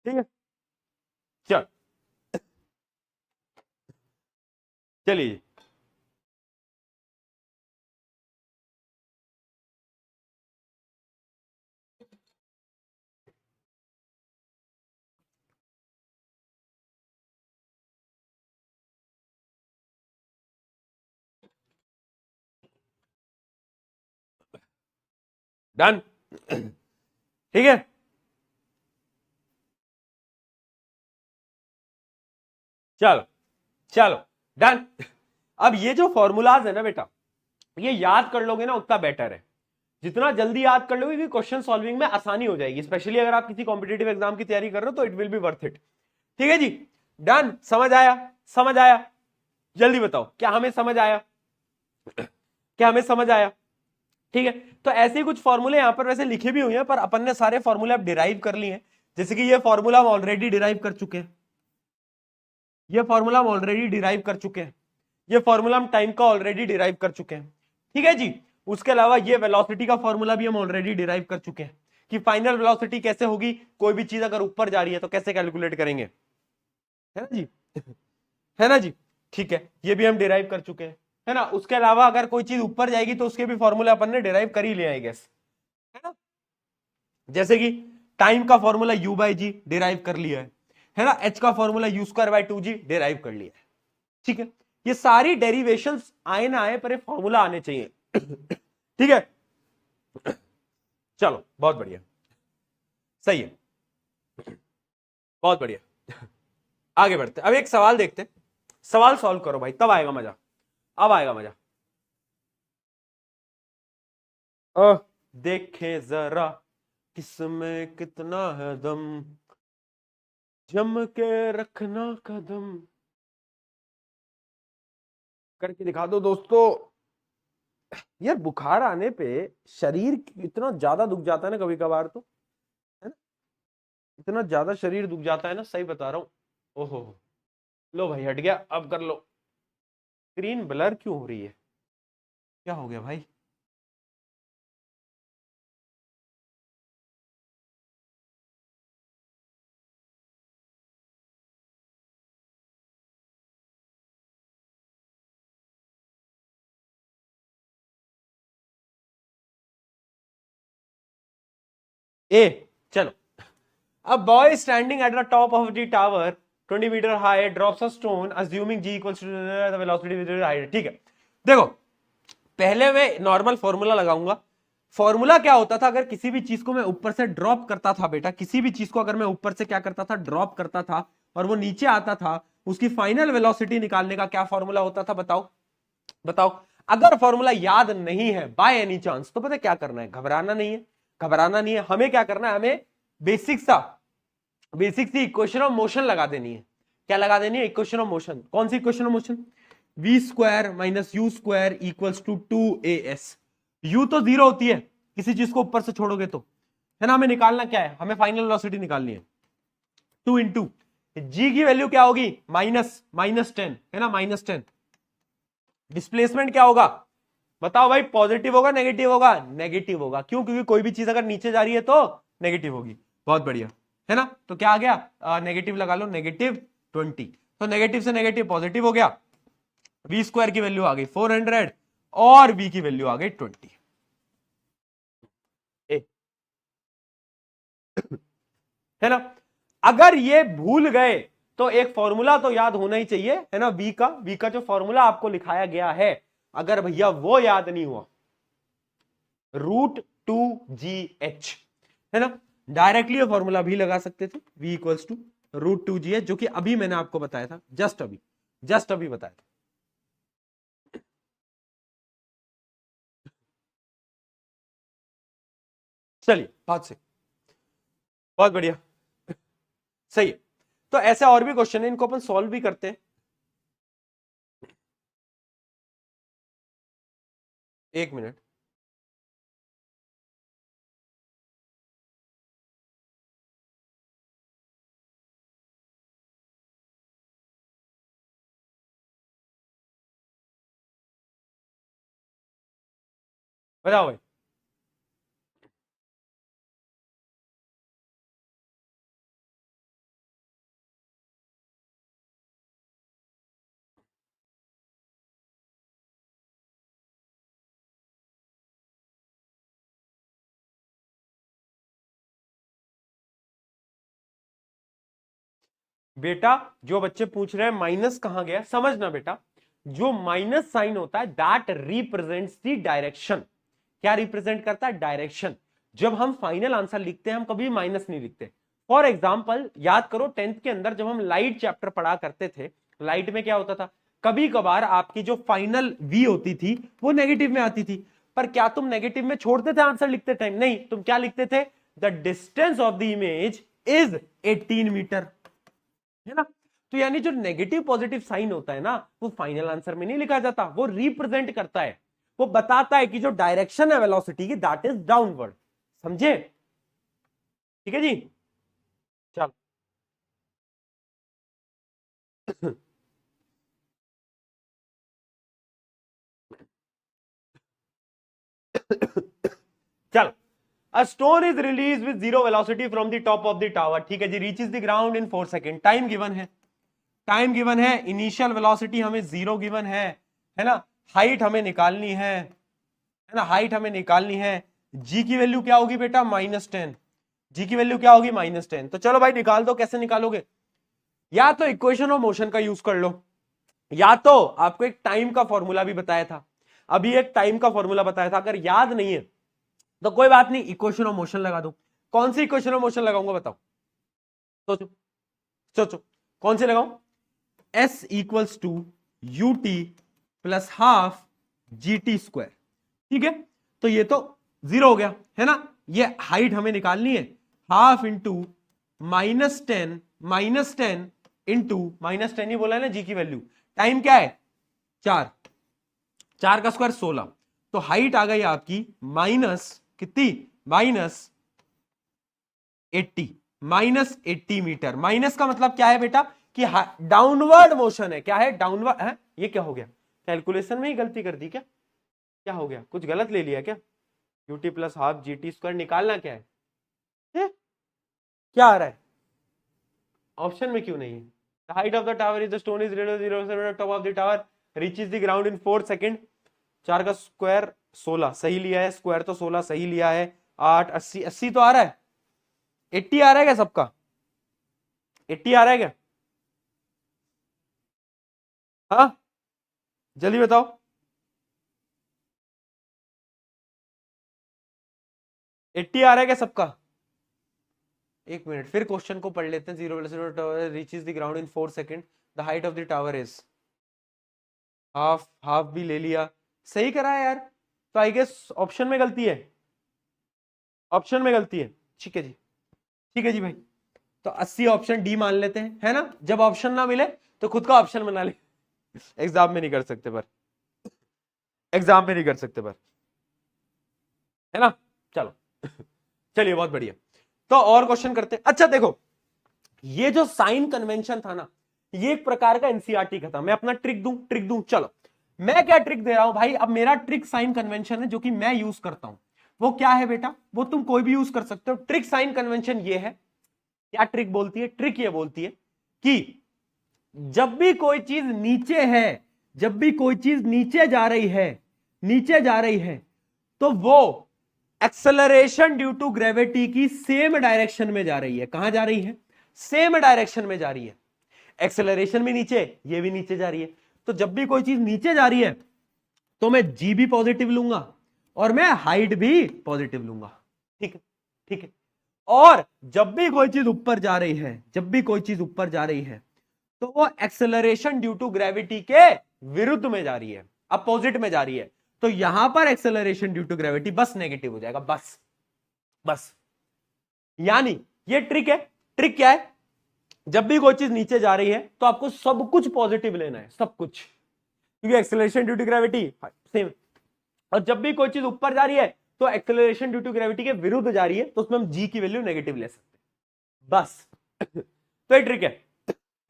ठीक है? चल, चलिए, डन। ठीक है, चलो चलो, डन। अब ये जो फॉर्मूलाज है ना बेटा, ये याद कर लोगे ना उतना बेटर है। जितना जल्दी याद कर लोगे, क्वेश्चन सॉल्विंग में आसानी हो जाएगी, स्पेशली अगर आप किसी कॉम्पिटेटिव एग्जाम की तैयारी कर रहे हो तो it will be worth it. ठीक है जी, डन। समझ आया? समझ आया? जल्दी बताओ, क्या हमें समझ आया? क्या हमें समझ आया? ठीक है, तो ऐसे ही कुछ फॉर्मूले यहां पर वैसे लिखे भी हुए हैं, पर अपन ने सारे फॉर्मूले अब डिराइव कर लिए हैं। जैसे कि ये फॉर्मूला हम ऑलरेडी डिराइव कर चुके हैं, ये फॉर्मूला हम ऑलरेडी डिराइव कर चुके हैं, ये फॉर्मूला हम टाइम का ऑलरेडी डिराइव कर चुके हैं। ठीक है जी, उसके अलावा ये वेलोसिटी का फॉर्मूला भी हम ऑलरेडी डिराइव कर चुके हैं कि फाइनल वेलोसिटी कैसे होगी, कोई भी चीज अगर ऊपर जा रही है तो कैसे कैलकुलेट करेंगे, है ना जी? है ना जी? ठीक है, ये भी हम डिराइव कर चुके हैं, है ना? उसके अलावा अगर कोई चीज ऊपर जाएगी तो उसके भी फॉर्मूला अपन ने डिराइव कर ही लिया है, गेस, है ना? जैसे कि टाइम का formula u by G derive कर लिया है ना? h का formula u square by 2g derive कर लिया है। ठीक है, ये सारी डेरिवेशंस आए ना आए पर ये फॉर्मूला आने चाहिए। ठीक है, चलो, बहुत बढ़िया, सही है, बहुत बढ़िया। आगे बढ़ते, अब एक सवाल देखते, सवाल सॉल्व करो भाई, तब आएगा मजा, अब आएगा मजा। देखे जरा किसमें कितना है दम, जम के रखना कदम, करके दिखा दो दोस्तों। यार बुखार आने पे शरीर इतना ज्यादा दुख जाता है ना कभी कभार, तो है ना, इतना ज्यादा शरीर दुख जाता है ना, सही बता रहा हूँ। ओहो, लो भाई हट गया, अब कर लो। स्क्रीन ब्लर क्यों हो रही है? क्या हो गया भाई? ए, चलो। A boy standing at the top of the tower 20 metre high drops a stone assuming g equals to the velocity with the height। ठीक है, देखो, पहले मैं नॉर्मल फॉर्मूला लगाऊंगा। फॉर्मूला क्या होता था, अगर किसी भी चीज को मैं ऊपर से ड्रॉप करता था बेटा, किसी भी चीज को अगर मैं ऊपर से क्या करता था, ड्रॉप करता था, और वो नीचे आता था, उसकी फाइनल वेलोसिटी निकालने का क्या फॉर्मूला होता था? बताओ बताओ। अगर फॉर्मूला याद नहीं है बाय एनी चांस, तो पता क्या करना है? घबराना नहीं है, घबराना नहीं है। हमें क्या करना है? हमें बेसिक सी इक्वेशन ऑफ मोशन लगा देनी है। क्या लगा देनी है? Equation of motion. कौन सी equation of motion? V square minus you square equals to 2as। U तो जीरो होती है किसी चीज को ऊपर से छोड़ोगे तो, है ना? हमें निकालना क्या है? हमें फाइनल वेलोसिटी निकालनी है। 2 इंटू जी की वैल्यू क्या होगी? -10, है ना? -10। डिस्प्लेसमेंट क्या होगा? बताओ भाई, पॉजिटिव होगा नेगेटिव होगा? नेगेटिव होगा। क्यों? क्योंकि कोई भी चीज अगर नीचे जा रही है तो नेगेटिव होगी। बहुत बढ़िया, है ना? तो क्या आ गया? नेगेटिव लगा लो, -20। तो नेगेटिव से नेगेटिव पॉजिटिव हो गया। वी स्क्वायर की वैल्यू आ गई 400 और वी की वैल्यू आ गई 20। है ना? अगर ये भूल गए तो एक फॉर्मूला तो याद होना ही चाहिए, है ना, v का जो फॉर्मूला आपको लिखाया गया है, अगर भैया वो याद नहीं हुआ, √2gh, है ना, डायरेक्टली ये फॉर्मूला भी लगा सकते थे, v इक्वल्स टू √2gh, जो कि अभी मैंने आपको बताया था, जस्ट अभी बताया था। चलिए, बहुत बढ़िया, सही है। तो ऐसे और भी क्वेश्चन है, इनको अपन सॉल्व भी करते हैं। एक मिनट, बताओ भाई। बेटा जो बच्चे पूछ रहे हैं माइनस कहां गया, समझना बेटा, जो माइनस साइन होता है दैट रिप्रेजेंट्स द डायरेक्शन। क्या रिप्रेजेंट करता है? डायरेक्शन। जब हम फाइनल आंसर लिखते हैं हम कभी माइनस नहीं लिखते। फॉर एग्जाम्पल याद करो 10th के अंदर जब हम लाइट चैप्टर पढ़ा करते थे, लाइट में क्या होता था, कभी कभार आपकी जो फाइनल वी होती थी वो नेगेटिव में आती थी, पर क्या तुम नेगेटिव में छोड़ते थे आंसर लिखते टाइम? नहीं, तुम क्या लिखते थे? The distance of the image is 18 metre, है ना। तो यानी जो नेगेटिव पॉजिटिव साइन होता है ना, वो फाइनल आंसर में नहीं लिखा जाता, वो रिप्रेजेंट करता है, वो बताता है कि जो डायरेक्शन है वेलोसिटी की दैट इज डाउनवर्ड। समझे? ठीक है जी, चल। चल, a stone is released with zero velocity from the top of the tower, ठीक है जी, reaches the ground in 4 second. Time given है, इनिशियल वेलोसिटी हमें 0 गिवन है ना, हाइट हमें निकालनी है ना, हाइट हमें निकालनी है। जी की वैल्यू क्या होगी बेटा? -10। जी की वैल्यू क्या होगी? -10। तो चलो भाई निकाल दो, कैसे निकालोगे? या तो इक्वेशन ऑफ मोशन का यूज कर लो, या तो आपको एक टाइम का फॉर्मूला भी बताया था, अभी एक टाइम का फॉर्मूला बताया था, अगर याद नहीं है तो कोई बात नहीं, इक्वेशन ऑफ मोशन लगा दो। कौन सी इक्वेशन ऑफ मोशन लगाऊंगा बताओ? सोचो कौन सी लगाऊं? S equals to U T plus half G T square, ठीक है। तो ये तो 0 हो गया, है ना। ये हाइट हमें निकालनी है, हाफ इंटू -10 इंटू -10 ही बोला है ना जी की वैल्यू। टाइम क्या है? 4, 4 का स्क्वायर 16। तो हाइट आ गई आपकी माइनस कितनी? -80 मीटर। माइनस का मतलब क्या है बेटा? कि डाउनवर्ड मोशन है। क्या है? डाउनवर्ड है। ये क्या हो गया? कैलकुलेशन में ही गलती कर दी क्या? क्या हो गया? कुछ गलत ले लिया क्या? UT plus half G T square निकालना क्या है? क्या आ रहा है? ऑप्शन में क्यों नहीं है? The height of the tower is the stone is 0.07 top of the tower reaches the ground in 4 second. 4 का स्क्वायर 16 सही लिया है, स्क्वायर तो 16 सही लिया है। 8 80 80 तो आ रहा है। 80 आ रहा है क्या सबका? 80 आ रहा है क्या? हाँ, जल्दी बताओ। एट्टी आ रहा है क्या सबका? एक मिनट, फिर क्वेश्चन को पढ़ लेते हैं। 0 reaches the ground in 4 second, the height of the tower is half, half भी ले लिया, सही करा है यार। तो आई गेस ऑप्शन में गलती है, ऑप्शन में गलती है। ठीक है जी, ठीक है जी भाई। तो 80 ऑप्शन डी मान लेते हैं, है ना। जब ऑप्शन ना मिले तो खुद का ऑप्शन बना ले। एग्जाम में नहीं कर सकते पर, एग्जाम में नहीं कर सकते पर, है ना। चलो चलिए, बहुत बढ़िया। तो और क्वेश्चन करते हैं। अच्छा देखो, ये जो साइन कन्वेंशन था ना, ये एक प्रकार का एनसीईआरटी का था। मैं अपना ट्रिक दूं। चलो, मैं क्या ट्रिक दे रहा हूं भाई? अब मेरा ट्रिक साइन कन्वेंशन है जो कि मैं यूज करता हूं। वो क्या है बेटा? वो तुम कोई भी यूज कर सकते हो। ट्रिक साइन कन्वेंशन ये है। क्या ट्रिक बोलती है? ट्रिक ये बोलती है कि जब भी कोई चीज नीचे है, जब भी कोई चीज नीचे जा रही है, तो वो एक्सेलरेशन ड्यू टू ग्रेविटी की सेम डायरेक्शन में जा रही है। कहां जा रही है? सेम डायरेक्शन में जा रही है। एक्सेलरेशन भी नीचे, ये भी नीचे जा रही है। तो जब भी कोई चीज नीचे जा रही है तो मैं जी भी पॉजिटिव लूंगा और मैं हाइट भी पॉजिटिव लूंगा। ठीक है, ठीक है। और जब भी कोई चीज ऊपर जा रही है, जब भी कोई चीज ऊपर जा रही है तो वो एक्सेलरेशन ड्यू टू ग्रेविटी के विरुद्ध में जा रही है, अपोजिट में जा रही है। तो यहां पर एक्सेलरेशन ड्यू टू ग्रेविटी बस नेगेटिव हो जाएगा, बस बस। यानी ये ट्रिक है। ट्रिक क्या है? जब भी कोई चीज नीचे जा रही है तो आपको सब कुछ पॉजिटिव लेना है, सब कुछ, क्योंकि acceleration due to gravity same. और जब भी कोई चीज ऊपर जा रही है तो एक्सेलरेशन ड्यू टू ग्रेविटी के विरुद्ध जा रही है, तो उसमें हम जी की वैल्यू नेगेटिव ले सकते हैं, बस। तो ये ट्रिक है,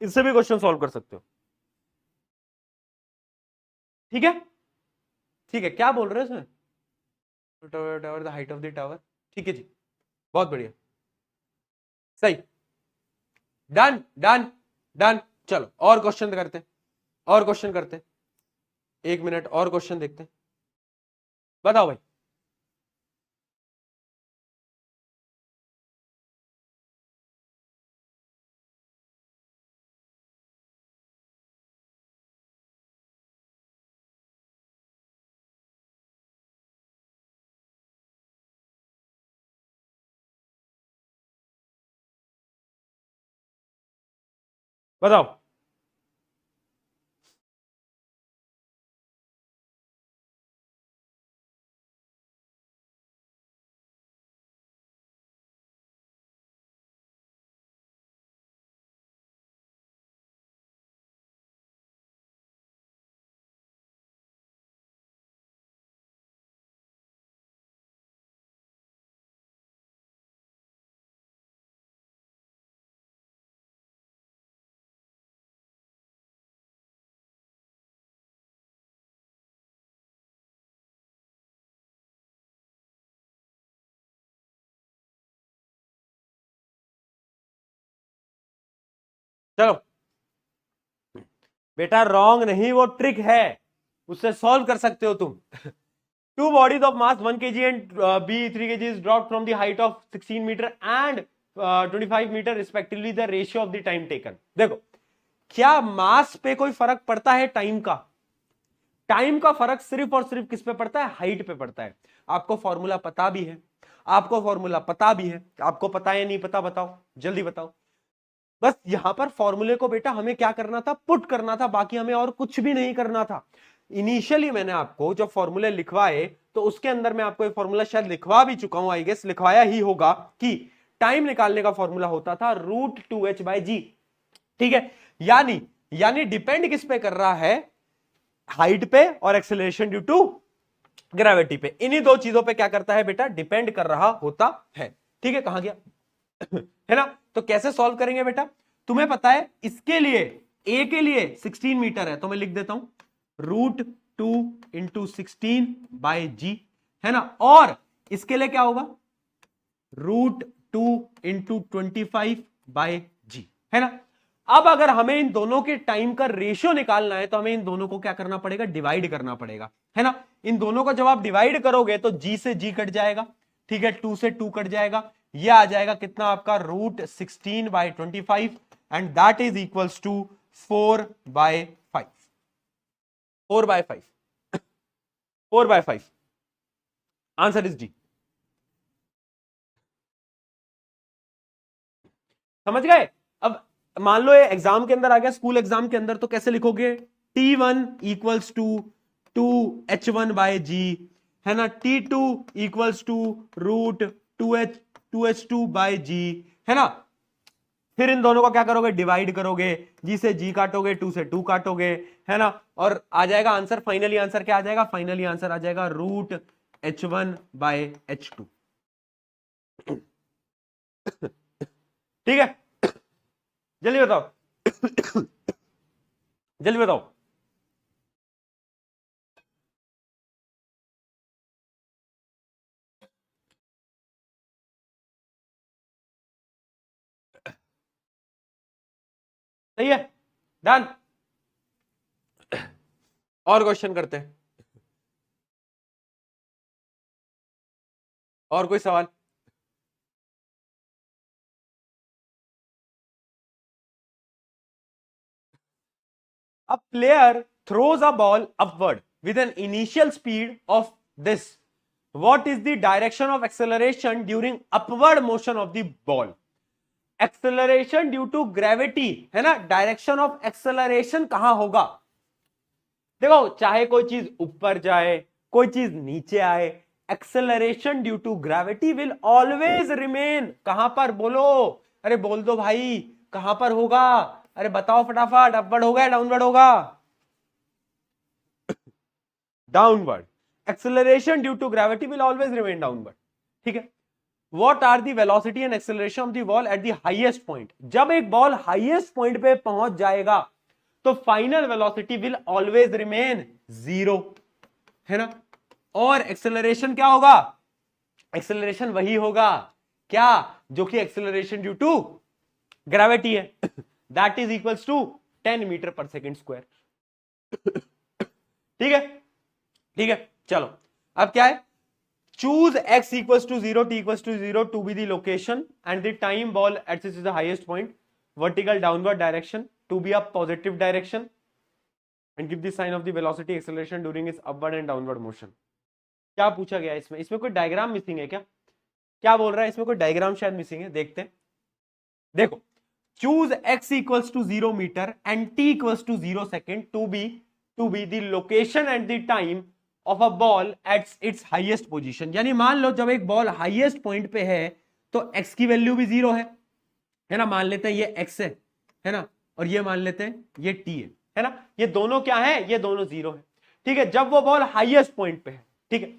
इससे भी क्वेश्चन सॉल्व कर सकते हो। ठीक है, ठीक है। क्या बोल रहे हो इसमें? Tower, the height of the tower. ठीक है जी, बहुत बढ़िया, सही। Done done done. चलो और क्वेश्चन करते हैं, और क्वेश्चन करते हैं। 1 मिनट और क्वेश्चन देखते हैं। बताओ भाई। बताओ। चलो बेटा, रॉन्ग नहीं, वो ट्रिक है, उससे सॉल्व कर सकते हो तुम। Two bodies of mass 1 kg and B 3 kg is dropped from the height of 16 meter and 25 meter respectively, the ratio of the time taken। देखो, क्या मास पे कोई फर्क पड़ता है टाइम का? टाइम का फर्क सिर्फ और सिर्फ किस पे पड़ता है? हाइट पे पड़ता है। आपको फॉर्मूला पता भी है, आपको फॉर्मूला पता भी है, आपको पता है नहीं पता? बताओ, जल्दी बताओ। बस यहां पर फॉर्मूले को बेटा हमें क्या करना था? पुट करना था, बाकी हमें और कुछ भी नहीं करना था। इनिशियली मैंने आपको जब फॉर्मूले लिखवाए तो उसके अंदर मैं आपको ये फॉर्मूला शायद लिखवा भी चुका हूं, आई गेस लिखवाया ही होगा, कि टाइम निकालने का फॉर्मूला होता था √2h/g। ठीक है, यानी यानी डिपेंड किस पे कर रहा है? हाइट पे और एक्सेलरेशन ड्यू टू ग्रेविटी पे। इन्हीं दो चीजों पे क्या करता है बेटा? डिपेंड कर रहा होता है। ठीक है, कहां गया? है ना? तो कैसे सॉल्व करेंगे बेटा? तुम्हें पता है इसके लिए, ए के लिए 16 मीटर है, तो मैं लिख देता हूं √2 × 16/g, है ना? और इसके लिए क्या होगा? √2 × 25/g, है ना? अब अगर हमें इन दोनों के टाइम का रेशियो निकालना है तो हमें इन दोनों को क्या करना पड़ेगा? डिवाइड करना पड़ेगा, है ना? इन दोनों को जब आप डिवाइड करोगे तो g से g कट जाएगा, ठीक है, 2 से 2 कट जाएगा, ये आ जाएगा कितना आपका? √16/25, and that is equals to 4/5। 4/5, 4/5, answer is D. समझ गए? अब मान लो ये एग्जाम के अंदर आ गया, स्कूल एग्जाम के अंदर, तो कैसे लिखोगे? T1 इक्वल्स टू 2h1/g, है ना? T2 इक्वल्स टू √2h2/g, है ना? फिर इन दोनों को क्या करोगे? डिवाइड करोगे, जी से जी काटोगे, 2 से 2 काटोगे, है ना? और आ जाएगा आंसर, फाइनली आंसर क्या आ जाएगा? फाइनली आंसर आ जाएगा √h1/h2। ठीक है, जल्दी बताओ। जल्दी बताओ। सही है, डन। और क्वेश्चन करते हैं, और कोई सवाल? A player throws a ball upward with an initial speed of this. What is the direction of acceleration during upward motion of the ball? Acceleration due to gravity है ना, डायरेक्शन ऑफ एक्सेलरेशन कहां होगा? देखो, चाहे कोई चीज ऊपर जाए, कोई चीज नीचे आए, acceleration due to gravity will always remain कहां पर? बोलो, अरे बोल दो भाई, कहां पर होगा? अरे बताओ फटाफट, अपवर्ड होगा या डाउनवर्ड होगा? Downward. Acceleration due to gravity will always remain downward. ठीक है. What are the velocity and acceleration of the ball at the highest point? जब एक बॉल हाईएस्ट पॉइंट पे पहुंच जाएगा तो final velocity will always remain zero, है ना. और एक्सेलरेशन क्या होगा? एक्सेलरेशन वही होगा क्या जो कि एक्सेलरेशन ड्यू टू ग्रेविटी है. That is equals to 10 metre per second square. ठीक है, ठीक है. चलो, अब क्या है? Choose x equals to 0, t equals to 0 to be the location and the time ball at this is the highest point, vertical downward direction to be a positive direction and give the sign of the velocity acceleration during its upward and downward motion. क्या पूछा गया इसमें? इसमें कोई diagram missing है क्या? क्या बोल रहा है इसमें? कोई डायग्राम शायद मिसिंग है, देखते हैं. देखो, choose x equals to 0 meter and t equals to 0 second to be the location and the time of a ball at its highest position. यानी मान लो जब एक बॉल हाईएस्ट पॉइंट पे है तो x की वैल्यू भी 0 है ना. मान लेते हैं ये x है ना, और ये मान लेते हैं ये t है ना. ये दोनों क्या है? ये दोनों 0 है. ठीक है, जब वो बॉल हाईएस्ट पॉइंट पे है. ठीक है.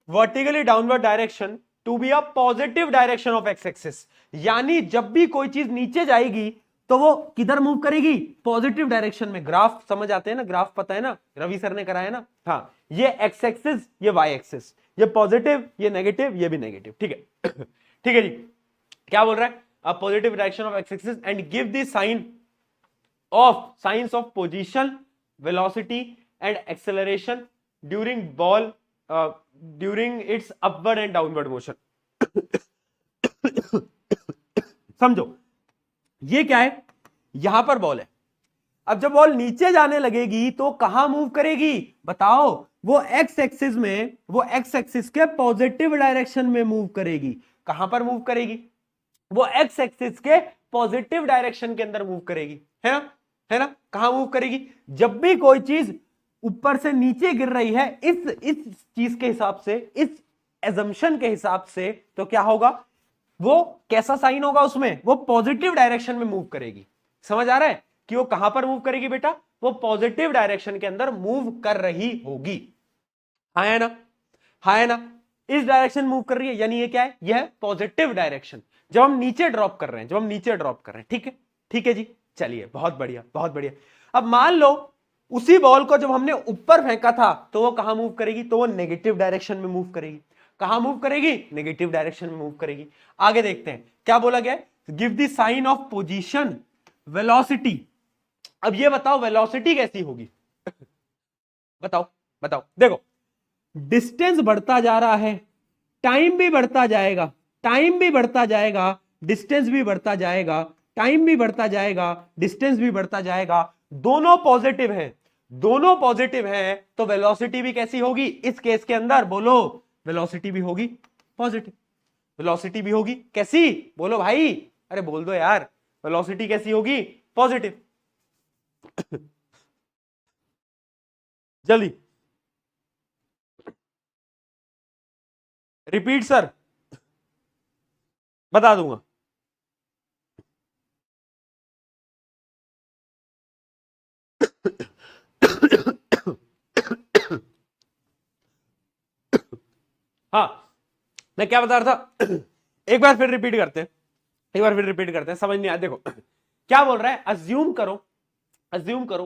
Vertically downward direction to be a positive direction of x axis. यानी जब भी कोई चीज नीचे जाएगी तो वो किधर मूव करेगी? पॉजिटिव डायरेक्शन में. ग्राफ समझ आते हैं ना? ग्राफ पता है ना, रवि सर ने कराया ना. हाँ, ये एक्स एक्सिस, ये वाई एक्सिस, ये पॉजिटिव, ये नेगेटिव, ये भी नेगेटिव. ठीक है. ठीक है जी. क्या बोल रहा है? अ positive direction of x axis and give the science of position, velocity and acceleration during ball during its upward and downward motion. समझो, ये क्या है? यहां पर बॉल है. अब जब बॉल नीचे जाने लगेगी तो कहां मूव करेगी? बताओ. वो एक्स एक्सिस में, वो एक्स एक्सिस के पॉजिटिव डायरेक्शन में मूव करेगी. कहां पर मूव करेगी? वो एक्स एक्सिस के पॉजिटिव डायरेक्शन के अंदर मूव करेगी, है ना, है ना. कहां मूव करेगी? जब भी कोई चीज ऊपर से नीचे गिर रही है, इस चीज के हिसाब से, इस एजम्पशन के हिसाब से, तो क्या होगा? वो कैसा साइन होगा उसमें? वो पॉजिटिव डायरेक्शन में मूव करेगी. समझ आ रहा है कि वो कहां पर मूव करेगी बेटा? वो पॉजिटिव डायरेक्शन के अंदर मूव कर रही होगी. हाँ है ना, हाँ है ना. इस डायरेक्शन मूव कर रही है, यानी ये क्या है? यह है पॉजिटिव डायरेक्शन जब हम नीचे ड्रॉप कर रहे हैं, जब हम नीचे ड्रॉप कर रहे हैं. ठीक है, ठीक है जी. चलिए, बहुत बढ़िया, बहुत बढ़िया. अब मान लो उसी बॉल को जब हमने ऊपर फेंका था तो वो कहां मूव करेगी? तो वो नेगेटिव डायरेक्शन में मूव करेगी. कहां मूव करेगी? नेगेटिव डायरेक्शन में मूव करेगी. आगे देखते हैं क्या बोला गया है. Give the sign of position, velocity. अब ये बताओ वेलोसिटी कैसी होगी? बताओ, बताओ. देखो, डिस्टेंस बढ़ता जा रहा है, टाइम भी बढ़ता जाएगा, टाइम भी बढ़ता जाएगा, डिस्टेंस भी बढ़ता जाएगा, टाइम भी बढ़ता जाएगा, डिस्टेंस भी बढ़ता जाएगा. दोनों पॉजिटिव है, दोनों पॉजिटिव है, तो वेलोसिटी भी कैसी होगी? इस केस के अंदर बोलो, वेलोसिटी भी होगी पॉजिटिव. वेलोसिटी भी होगी कैसी? बोलो भाई, अरे बोल दो यार. वेलोसिटी कैसी होगी? पॉजिटिव. जल्दी रिपीट सर, बता दूंगा. हाँ, मैं क्या बता रहा था? एक बार फिर रिपीट करते हैं, एक बार फिर रिपीट करते हैं. समझ नहीं आया. देखो क्या बोल रहा है. अज्यूम करो, अज्यूम करो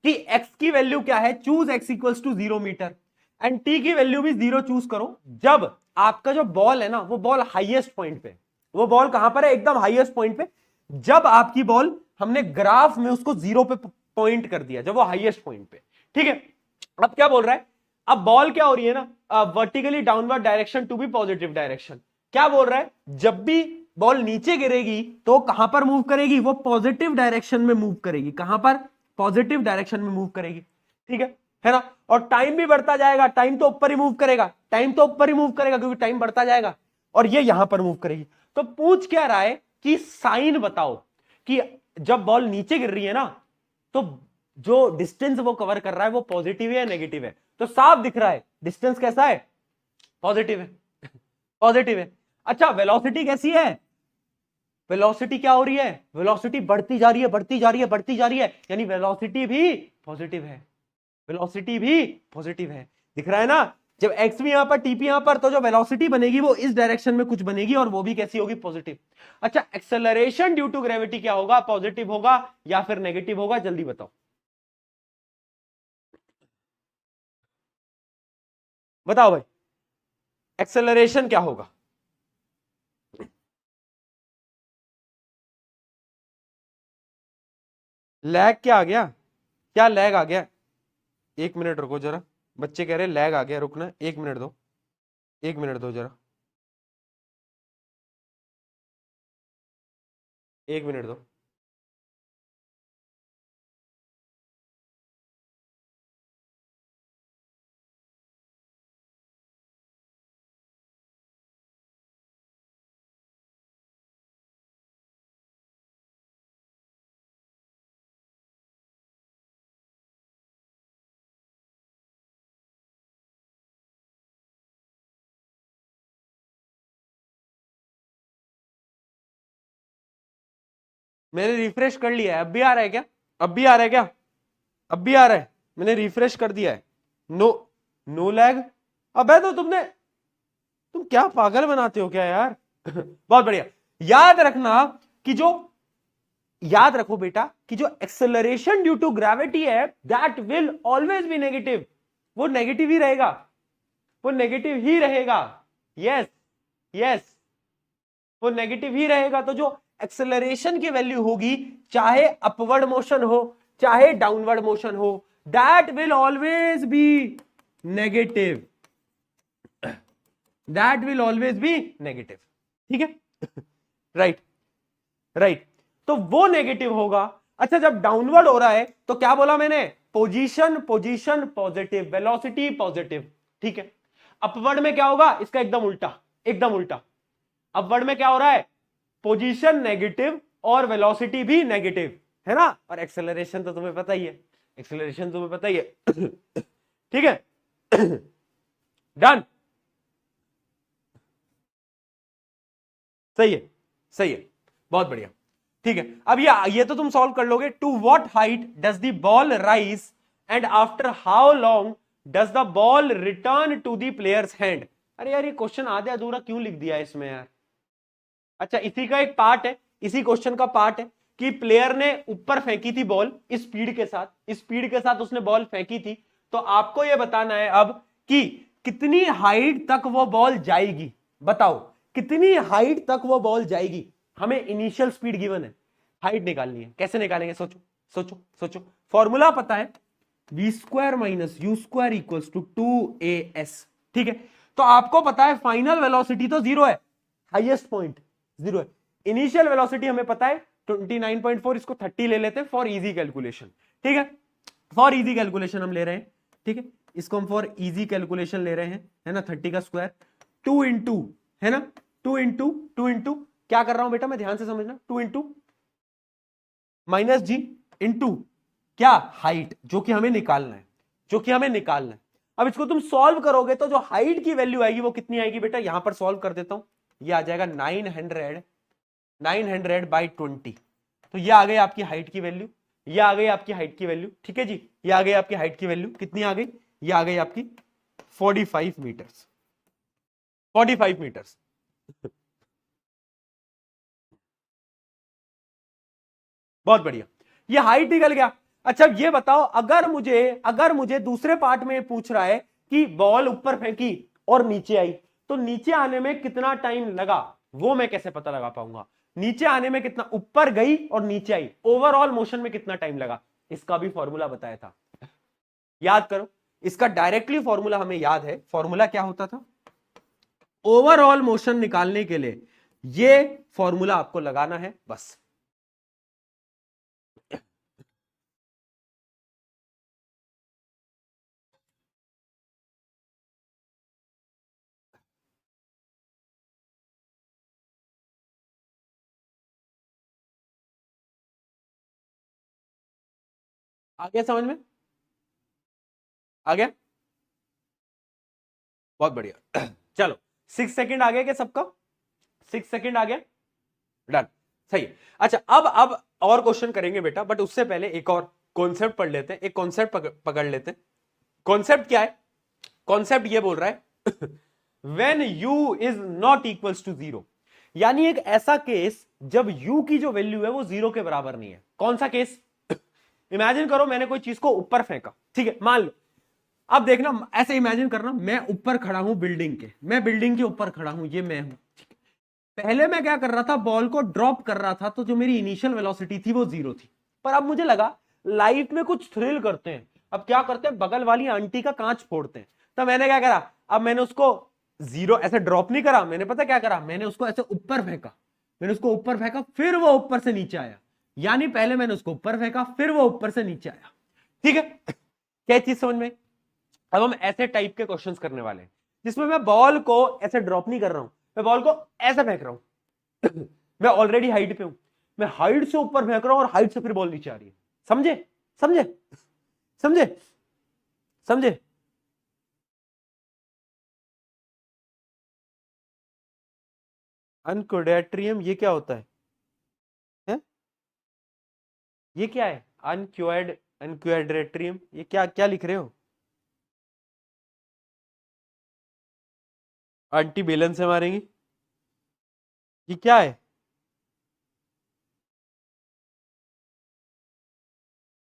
कि x की वैल्यू क्या है? Choose x equals to 0 metre and t की वैल्यू भी 0 चूज करो. जब आपका जो बॉल है ना, वो बॉल हाईएस्ट पॉइंट पे, वो बॉल कहां पर है? एकदम हाईएस्ट पॉइंट पे. जब आपकी बॉल, हमने ग्राफ में उसको 0 पे पॉइंट कर दिया, जब वो हाईएस्ट पॉइंट पे. ठीक है. अब क्या बोल रहा है? अब बॉल क्या हो रही है ना, vertically downward direction to be positive direction. क्या बोल रहा है? जब भी बॉल नीचे गिरेगी तो कहां पर मूव करेगी? वो पॉजिटिव डायरेक्शन में मूव करेगी. कहां पर? पॉजिटिव डायरेक्शन में मूव करेगी, ठीक है ना। और टाइम भी बढ़ता जाएगा, टाइम तो ऊपर ही मूव करेगा, टाइम तो ऊपर ही मूव करेगा क्योंकि टाइम बढ़ता जाएगा, और ये यहां पर मूव करेगी। तो पूछ क्या रहा है कि साइन बताओ कि जब बॉल नीचे गिर रही है ना, तो जो डिस्टेंस वो कवर कर रहा है वो पॉजिटिव है या नेगेटिव है। तो साफ दिख रहा है डिस्टेंस कैसा है, पॉजिटिव है, पॉजिटिव है। अच्छा वेलोसिटी कैसी है, वेलोसिटी क्या हो रही है, वेलोसिटी बढ़ती जा रही है, बढ़ती जा रही है, बढ़ती जा रही है, यानी वेलोसिटी भी पॉजिटिव है, वेलोसिटी भी पॉजिटिव है। दिख रहा है ना, जब एक्स भी यहां पर टीपी यहां पर, तो जो वेलोसिटी बनेगी वो इस डायरेक्शन में कुछ बनेगी और वो भी कैसी होगी, पॉजिटिव। अच्छा एक्सेलरेशन ड्यू टू ग्रेविटी क्या होगा, पॉजिटिव होगा या फिर नेगेटिव होगा, जल्दी बताओ, बताओ भाई, एक्सेलरेशन क्या होगा। लैग क्या आ गया, क्या लैग आ गया, एक मिनट रुको जरा, बच्चे कह रहे लैग आ गया, रुकना एक मिनट दो, एक मिनट दो जरा, एक मिनट दो। मैंने रिफ्रेश कर लिया है, अब भी आ रहा है क्या, अब भी आ रहा है क्या, अब भी आ रहा है, मैंने रिफ्रेश कर दिया है, नो, नो लैग। अबे तो तुम क्या पागल बनाते हो क्या यार बहुत बढ़िया। याद रखना कि जो, याद रखो बेटा कि जो एक्सेलरेशन ड्यू टू ग्रेविटी है that will always be negative, वो नेगेटिव ही रहेगा, वो नेगेटिव ही रहेगा, यस, यस, वो नेगेटिव ही रहेगा। तो जो एक्सेलरेशन की वैल्यू होगी, चाहे अपवर्ड मोशन हो चाहे डाउनवर्ड मोशन हो, that will always be negative, that will always be negative, ठीक है राइट, राइट, तो वो नेगेटिव होगा। अच्छा जब डाउनवर्ड हो रहा है तो क्या बोला मैंने, position, position positive, velocity positive, ठीक है। अपवर्ड में क्या होगा, इसका एकदम उल्टा, एकदम उल्टा, अपवर्ड में क्या हो रहा है, पोजीशन नेगेटिव और वेलोसिटी भी नेगेटिव, है ना। और एक्सेलरेशन तो तुम्हें पता ही है, एक्सेलरेशन तुम्हें पता ही है ठीक है डन, सही है, सही है, बहुत बढ़िया, ठीक है। अब ये तो तुम सॉल्व कर लोगे। To what height does the ball rise and after how long does the ball return to the player's hand. अरे यार ये क्वेश्चन आधे अधूरा क्यों लिख दिया है इसमें यार। अच्छा इसी का एक पार्ट है, इसी क्वेश्चन का पार्ट है कि प्लेयर ने ऊपर फेंकी थी बॉल इस स्पीड के साथ, इस स्पीड के साथ उसने बॉल फेंकी थी। तो आपको यह बताना है अब कि कितनी हाइट तक वो बॉल जाएगी, बताओ कितनी हाइट तक वो बॉल जाएगी। हमें इनिशियल स्पीड गिवन है, हाइट निकालनी है, कैसे निकालेंगे, सोचो सोचो सोचो। फॉर्मूला पता है, v square minus you square equals to 2as, ठीक है। तो आपको पता है फाइनल वेलोसिटी तो जीरो है, हाईएस्ट पॉइंट जीरो है, इनिशियल वेलोसिटी हमें पता है 29.4, इसको 30 ले लेते हैं फॉर इजी कैलकुलेशन, ठीक है। फॉर इजी कैलकुलेशन हम ले रहे हैं, ठीक है, इसको हम फॉर इजी कैलकुलेशन ले रहे हैं, है ना, 30 का स्क्वायर 2 इंटू, है ना, 2 इंटू क्या कर रहा हूं बेटा मैं, ध्यान से समझना, 2 इंटू माइनस जी इंटू क्या, हाइट, जो कि हमें निकालना है, जो कि हमें निकालना है। अब इसको तुम सॉल्व करोगे तो जो हाइट की वैल्यू आएगी वो कितनी आएगी बेटा, यहां पर सॉल्व कर देता हूं, ये आ जाएगा 900/20। तो ये आ गई आपकी हाइट की वैल्यू, ये आ गई आपकी हाइट की वैल्यू, ठीक है जी, ये आ गई आपकी हाइट की वैल्यू, कितनी आ गई, ये आ गई आपकी 45 मीटर्स, 45 मीटर्स बहुत बढ़िया, ये हाइट निकल गया। अच्छा ये बताओ अगर मुझे दूसरे पार्ट में पूछ रहा है कि बॉल ऊपर फेंकी और नीचे आई, तो नीचे आने में कितना टाइम लगा, वो मैं कैसे पता लगा पाऊंगा, नीचे आने में कितना, ऊपर गई और नीचे आई, ओवरऑल मोशन में कितना टाइम लगा, इसका भी फॉर्मूला बताया था, याद करो। इसका डायरेक्टली फॉर्मूला हमें याद है, फॉर्मूला क्या होता था, ओवरऑल मोशन निकालने के लिए ये फॉर्मूला आपको लगाना है बस। आ गया समझ में? आ गया? बहुत बढ़िया। चलो 6 सेकंड आ गया क्या सबका? 6 सेकंड आ गया, डन, सही है। अच्छा अब और क्वेश्चन करेंगे बेटा, बट उससे पहले एक और कॉन्सेप्ट पढ़ लेते हैं, एक कॉन्सेप्ट पकड़ लेते हैं। कॉन्सेप्ट क्या है? कॉन्सेप्ट ये बोल रहा है when u is not equals to 0, यानी एक ऐसा केस जब u की जो वैल्यू है वो 0 के बराबर नहीं है। कौन सा केस? इमेजिन करो मैंने कोई चीज को ऊपर फेंका, ठीक है, मान लो, अब देखना ऐसे इमेजिन करना, मैं ऊपर खड़ा हूं बिल्डिंग के, मैं बिल्डिंग के ऊपर खड़ा हूं, ये मैं हूं, ठीक है। पहले मैं क्या कर रहा था, बॉल को ड्रॉप कर रहा था, तो जो मेरी इनिशियल वेलोसिटी थी वो 0 थी। पर अब मुझे लगा लाइफ में कुछ थ्रिल करते हैं, अब क्या करते हैं, बगल वाली आंटी का कांच फोड़ते हैं। तो मैंने क्या करा, अब मैंने उसको 0 ऐसे ड्रॉप नहीं करा, मैंने पता क्या करा, मैंने उसको ऐसे ऊपर फेंका, मैंने उसको ऊपर फेंका, फिर वो ऊपर से नीचे आया। यानी पहले मैंने उसको ऊपर फेंका, फिर वो ऊपर से नीचे आया, ठीक है। क्या चीज समझ में? अब हम ऐसे टाइप के क्वेश्चंस करने वाले हैं जिसमें मैं बॉल को ऐसे ड्रॉप नहीं कर रहा हूं, मैं बॉल को ऐसे फेंक रहा हूं। मैं ऑलरेडी हाइट पे हूं, मैं हाइट से ऊपर फेंक रहा हूं और हाइट से फिर बॉल नीचे आ रही है। समझे? समझे? समझे? समझे? अनक्वाड्रेट्रियम ये क्या होता है? ये क्या है अनक्वाड्रेट्रियम? ये क्या क्या लिख रहे हो? आंटी बेलन से मारेंगी? ये क्या है?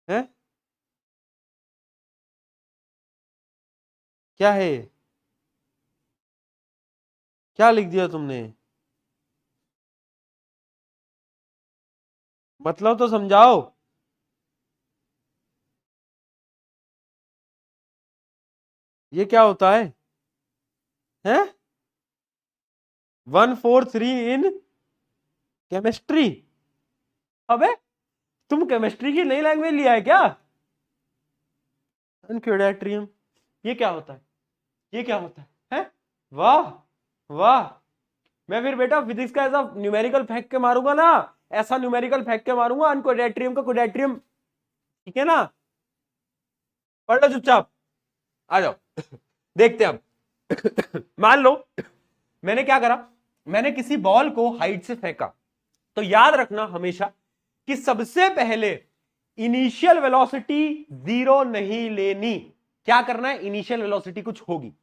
हैं? क्या है ये? क्या लिख दिया तुमने? मतलब तो समझाओ। ये क्या होता है? हैं? 143 इन केमिस्ट्री? अबे तुम केमिस्ट्री की नई लैंग्वेज लिया है क्या? अनक्वाड्रेट्रियम ये क्या होता है? ये क्या होता है? वाह वाह। मैं फिर बेटा फिजिक्स का ऐसा न्यूमेरिकल फेंक के मारूंगा ना, ऐसा न्यूमेरिकल फेंक के मारूंगा अनक्वाड्रेट्रियम का क्वाड्रेट्रियम, ठीक है ना? पढ़ लो चुपचाप, आ जाओ। देखते हैं अब। मान लो मैंने क्या करा, मैंने किसी बॉल को हाइट से फेंका, तो याद रखना हमेशा कि सबसे पहले इनिशियल वेलोसिटी 0 नहीं लेनी। क्या करना है, इनिशियल वेलोसिटी कुछ होगी।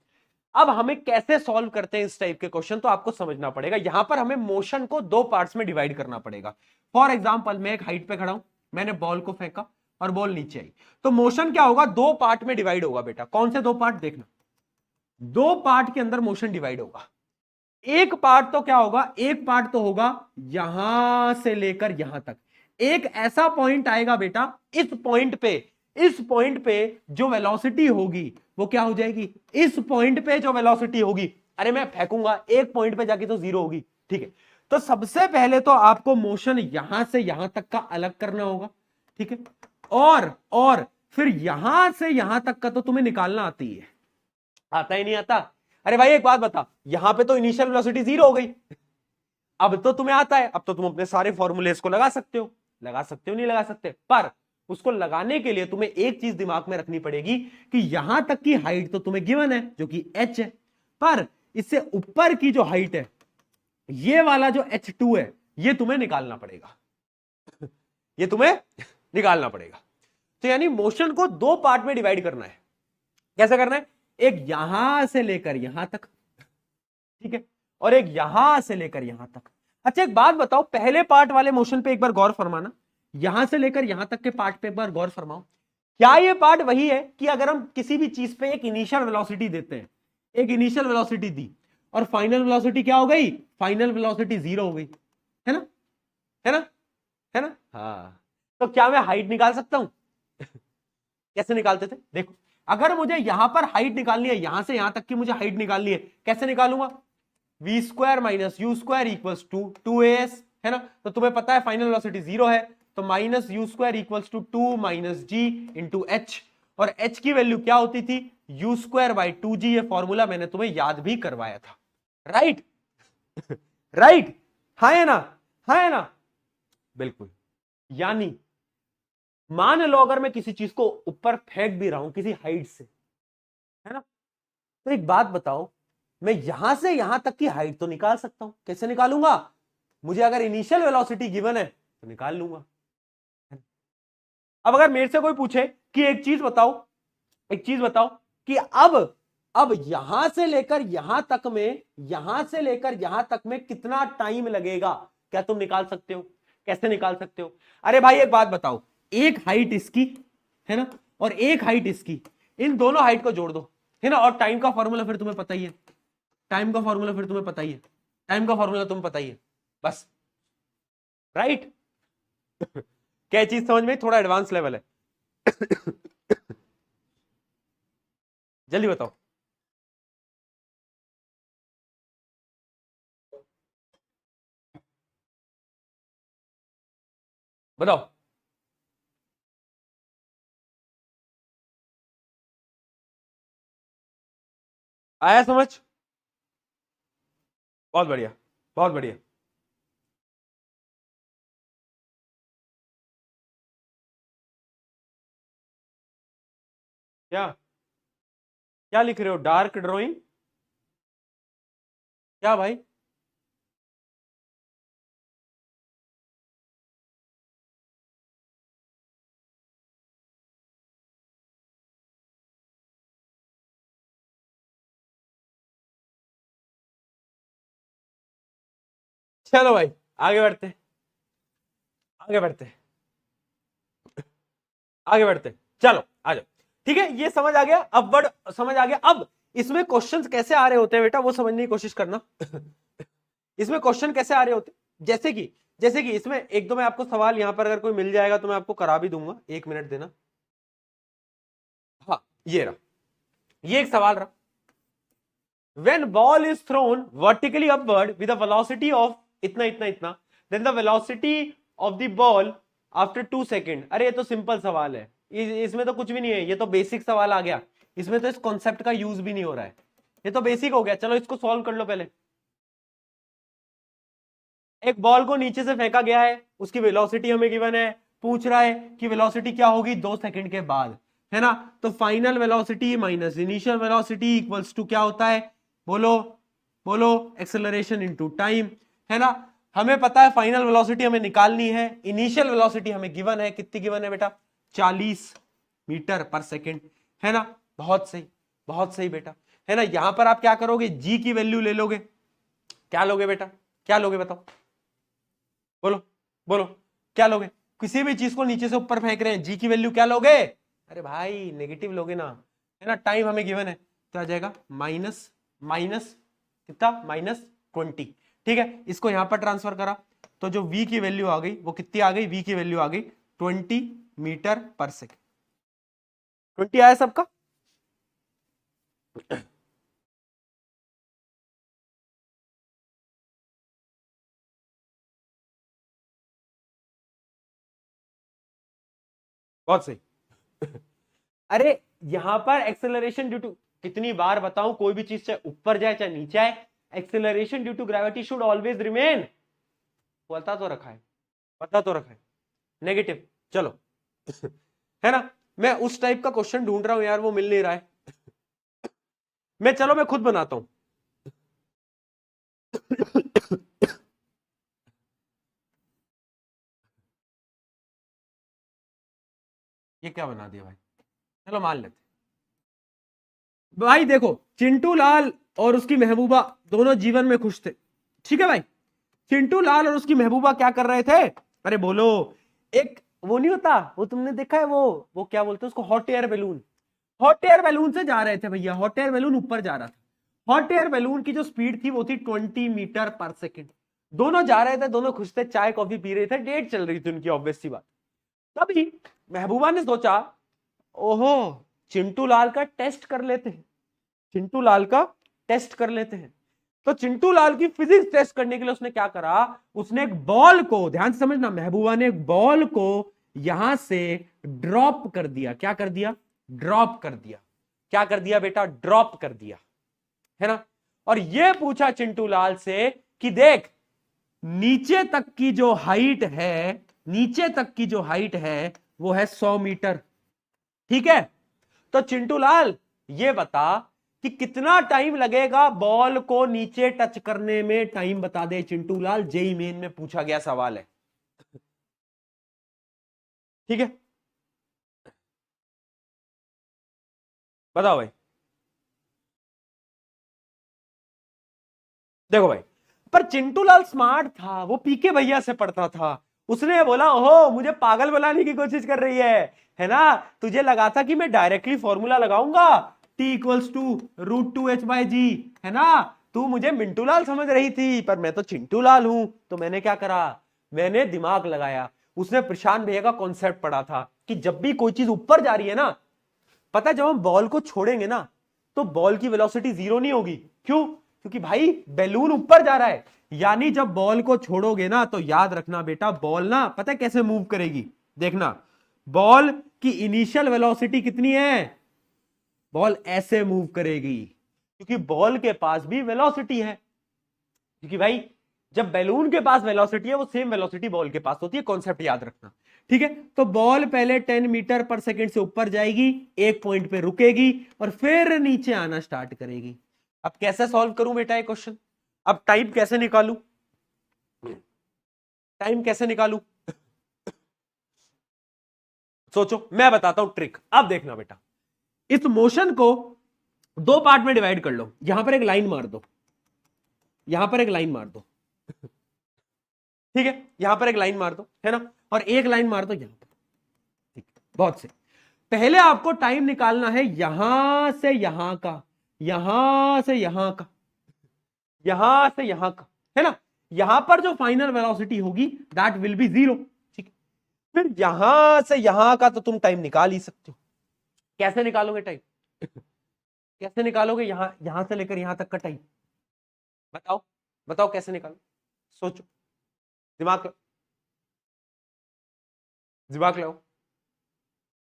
अब हमें कैसे सॉल्व करते हैं इस टाइप के क्वेश्चन, तो आपको समझना पड़ेगा, यहां पर हमें मोशन को दो पार्ट्स में डिवाइड करना पड़ेगा। फॉर एग्जांपल मैं एक हाइट पे खड़ा हूं, मैंने बॉल को फेंका और बॉल नीचे आई, तो मोशन क्या होगा, दो पार्ट में डिवाइड होगा बेटा। कौन से दो पार्ट? देखना, दो पार्ट के अंदर मोशन डिवाइड होगा। एक पार्ट तो क्या होगा, एक पार्ट तो होगा यहां से लेकर यहां तक, एक ऐसा पॉइंट आएगा बेटा, इस पॉइंट पे जो वेलोसिटी होगी वो क्या हो जाएगी, इस पॉइंट पे जो वेलोसिटी होगी, अरे मैं फेंकूंगा एक पॉइंट पे जाके तो 0 होगी, ठीक है। तो सबसे पहले तो आपको मोशन यहां से यहां तक का अलग करना होगा, ठीक है। और फिर यहां से यहां तक का तो तुम्हें निकालना आती है, आता ही नहीं आता? अरे भाई एक बात बता, यहां पे तो इनिशियल वेलोसिटी 0 हो गई, अब तो तुम्हें आता है, अब तो तुम अपने सारे फॉर्मूलेस को लगा सकते हो, लगा सकते हो नहीं लगा सकते, पर उसको लगाने के लिए तुम्हें एक चीज दिमाग में रखनी पड़ेगी कि यहां तक की हाइट तो तुम्हें गिवन है जो कि h है, पर इससे ऊपर की जो हाइट है, ये वाला जो h2 है, ये तुम्हें निकालना पड़ेगा। ये तुम्हें निकालना पड़ेगा। तो यानी मोशन को दो पार्ट में डिवाइड करना है। कैसे करना है, एक यहां से लेकर यहां तक, ठीक है, और एक यहां से लेकर यहां तक। अच्छा एक बात बताओ, पहले पार्ट वाले मोशन पे एक बार गौर फरमाना, यहां से लेकर यहां तक के पार्ट पे एक बार गौर फरमाओ। क्या ये पार्ट वही है कि अगर हम किसी भी चीज पे एक इनिशियल वेलोसिटी देते हैं, एक इनिशियल वेलोसिटी दी और फाइनल वेलोसिटी क्या हो गई, फाइनल वेलोसिटी 0 हो गई, है ना? है ना? है ना? हाँ, तो क्या मैं हाइट निकाल सकता हूं? कैसे निकालते थे, देखो, अगर मुझे यहां पर हाइट निकालनी है, यहां से यहां तक की मुझे हाइट निकालनी है, कैसे निकालूंगा, v square minus you square equals to 2as, है ना? तो तुम्हें पता है फाइनल वेलोसिटी 0 है, तो minus you square equals to 2 minus ji into h, और h की वैल्यू क्या होती थी, यू स्क्वायर बाई 2g। ये फॉर्मूला मैंने तुम्हें याद भी करवाया था, राइट? राइट, हाँ है ना? हाँ है ना? बिल्कुल। यानी मान लो अगर मैं किसी चीज को ऊपर फेंक भी रहा हूं किसी हाइट से, है ना, तो एक बात बताओ, मैं यहां से यहां तक की हाइट तो निकाल सकता हूं, कैसे निकालूंगा? मुझे अगर इनिशियल वेलोसिटी गिवन है तो निकाल लूंगा। अब अगर मेरे से कोई पूछे कि एक चीज बताओ, एक चीज बताओ कि अब यहां से लेकर यहां तक में, यहां से लेकर यहां तक में कितना टाइम लगेगा, क्या तुम निकाल सकते हो? कैसे निकाल सकते हो? अरे भाई एक बात बताओ, एक हाइट इसकी, है ना, और एक हाइट इसकी, इन दोनों हाइट को जोड़ दो, है ना, और टाइम का फॉर्मूला फिर तुम्हें पता ही है, टाइम का फॉर्मूला फिर तुम्हें पता ही है, टाइम का फॉर्मूला तुम्हें पता ही है, बस, राइट। क्या चीज समझ में? थोड़ा एडवांस लेवल है। जल्दी बताओ। बताओ। आया समझ? बहुत बढ़िया, बहुत बढ़िया। क्या क्या लिख रहे हो? Dark drawing? क्या भाई? चलो भाई, आगे बढ़ते, आगे बढ़ते, आगे बढ़ते। चलो आ जाओ। ठीक है, ये समझ आ गया, अब वर्ड समझ आ गया। अब इसमें क्वेश्चंस कैसे आ रहे होते हैं बेटा, वो समझने की कोशिश करना। इसमें क्वेश्चन कैसे आ रहे होते, जैसे कि इसमें एक दो मैं आपको सवाल यहां पर अगर कोई मिल जाएगा तो मैं आपको करा भी दूंगा, 1 मिनट देना। हाँ, ये रहा, ये एक सवाल रहा। When ball is thrown vertically upward with a velocity of इतना इतना इतना, then the velocity of the ball after 2 second. अरे ये तो सिंपल सवाल है, इसमें तो कुछ भी नहीं है, ये तो बेसिक सवाल आ गया, इसमें तो इस कॉन्सेप्ट का यूज भी नहीं हो रहा है, ये तो बेसिक हो गया। चलो इसको सॉल्व कर लो पहले। एक बॉल को नीचे से फेंका गया है, उसकी वेलोसिटी हमें गिवन है, पूछ रहा है कि वेलोसिटी क्या होगी 2 सेकंड के बाद, है ना। तो final velocity minus initial velocity equals to क्या होता है? बोलो, बोलो, एक्सेलरेशन इनटू टाइम, है ना। हमें पता है फाइनल वेलोसिटी हमें निकालनी है, इनिशियल वेलोसिटी हमें गिवन है, कितनी गिवन है बेटा? 40 मीटर पर सेकेंड, है ना। बहुत सही, बहुत सही बेटा, है ना। यहां पर आप क्या करोगे? जी की वैल्यू ले लोगे। क्या लोगे बेटा? क्या लोगे बताओ? बोलो, बोलो, क्या लोगे? किसी भी चीज को नीचे से ऊपर फेंक रहे हैं, जी की वैल्यू क्या लोगे? अरे भाई नेगेटिव लोगे ना, है ना। टाइम हमें गिवन है तो आ जाएगा माइनस, माइनस कितना? -20। ठीक है, इसको यहां पर ट्रांसफर करा तो जो v की वैल्यू आ गई वो कितनी आ गई? v की वैल्यू आ गई 20 मीटर पर सेकेंड। 20 आया सबका? बहुत सही। अरे यहां पर एक्सेलरेशन ड्यू टू, कितनी बार बताऊं, कोई भी चीज चाहे ऊपर जाए चाहे नीचे आए, acceleration due to gravity should always remain, पता तो रखा है, पता तो रखा है, नेगेटिव। चलो, है ना। मैं उस टाइप का क्वेश्चन ढूंढ रहा हूं यार, वो मिल नहीं रहा है। चलो मैं खुद बनाता हूं। ये क्या बना दिया भाई? चलो मान लेते भाई। देखो, चिंटू लाल और उसकी महबूबा दोनों जीवन में खुश थे, ठीक है भाई। चिंटू लाल और उसकी महबूबा क्या कर रहे थे? अरे बोलो, एक वो नहीं होता, वो तुमने देखा है, वो क्या बोलते हैं उसको, hot air balloon. Hot air balloon से जा रहे थे भैया, हॉट एयर बैलून ऊपर जा रहा था। हॉट एयर बैलून की जो स्पीड थी वो थी 20 मीटर पर सेकेंड। दोनों जा रहे थे, दोनों खुश थे, चाय कॉफी पी रहे थे, डेट चल रही थी उनकी, ऑब्वियस सी बात। तभी महबूबा ने सोचा, ओहो, चिंटू लाल का टेस्ट कर लेते हैं, चिंटू लाल का टेस्ट कर लेते हैं। तो चिंटू लाल की फिजिक्स टेस्ट करने के लिए उसने क्या करा? उसने एक बॉल को, ध्यान से समझना, महबूबा ने एक बॉल को यहां से ड्रॉप कर दिया। क्या कर दिया? ड्रॉप कर दिया। क्या कर दिया बेटा? ड्रॉप कर दिया, है ना। और यह पूछा चिंटू लाल से कि देख, नीचे तक की जो हाइट है, नीचे तक की जो हाइट है वो है 100 मीटर। ठीक है, तो चिंटू लाल ये बता कि कितना टाइम लगेगा बॉल को नीचे टच करने में, टाइम बता दे चिंटू लाल, जेईई मेन में पूछा गया सवाल है। ठीक है, बताओ भाई। देखो भाई, पर चिंटू लाल स्मार्ट था, वो पीके भैया से पढ़ता था, उसने बोला ओहो मुझे पागल बनाने की कोशिश कर रही है ना। तुझे लगा था कि मैं डायरेक्टली फॉर्मूला लगाऊंगा t equals to root two h by g, है ना। तू मुझे मिंटू लाल समझ रही थी, पर मैं तो चिंटू लाल हूं। तो मैंने क्या करा, मैंने दिमाग लगाया। उसने प्रशांत भैया का कॉन्सेप्ट पढ़ा था कि जब भी कोई चीज ऊपर जा रही है ना, पता है जब हम बॉल को छोड़ेंगे ना तो बॉल की वेलोसिटी जीरो नहीं होगी। क्यों? क्योंकि भाई बैलून ऊपर जा रहा है, यानी जब बॉल को छोड़ोगे ना तो याद रखना बेटा, बॉल ना पता है कैसे मूव करेगी। देखना, बॉल की इनिशियल वेलोसिटी कितनी है, बॉल ऐसे मूव करेगी, क्योंकि बॉल के पास भी वेलोसिटी है। क्योंकि भाई जब बैलून के पास वेलोसिटी है वो सेम वेलोसिटी बॉल के पास होती है, कॉन्सेप्ट याद रखना। ठीक है, तो बॉल पहले 10 मीटर पर सेकंड से ऊपर जाएगी, एक पॉइंट पे रुकेगी और फिर नीचे आना स्टार्ट करेगी। अब कैसे सॉल्व करूं बेटा ये क्वेश्चन, अब टाइम कैसे निकालूं, टाइम कैसे निकालूं, सोचो, मैं बताता हूं ट्रिक। अब देखना बेटा, इस मोशन को दो पार्ट में डिवाइड कर लो। यहां पर एक लाइन मार दो, यहां पर एक लाइन मार दो, ठीक है, यहां पर एक लाइन मार दो, है ना, और एक लाइन मार दो यहां पर। ठीक, बहुत से पहले आपको टाइम निकालना है यहां से यहां का, यहां से यहां का, यहां से यहां का, है ना। यहां पर जो फाइनल वेलोसिटी होगी दैट विल बी जीरो। ठीक है, फिर यहां से यहां का तो तुम टाइम निकाल ही सकते हो। कैसे निकालोगे टाइम, कैसे निकालोगे यहां यहां से लेकर यहां तक का टाइम, बताओ, बताओ कैसे निकालो, सोचो, दिमाग दिमाग लगाओ,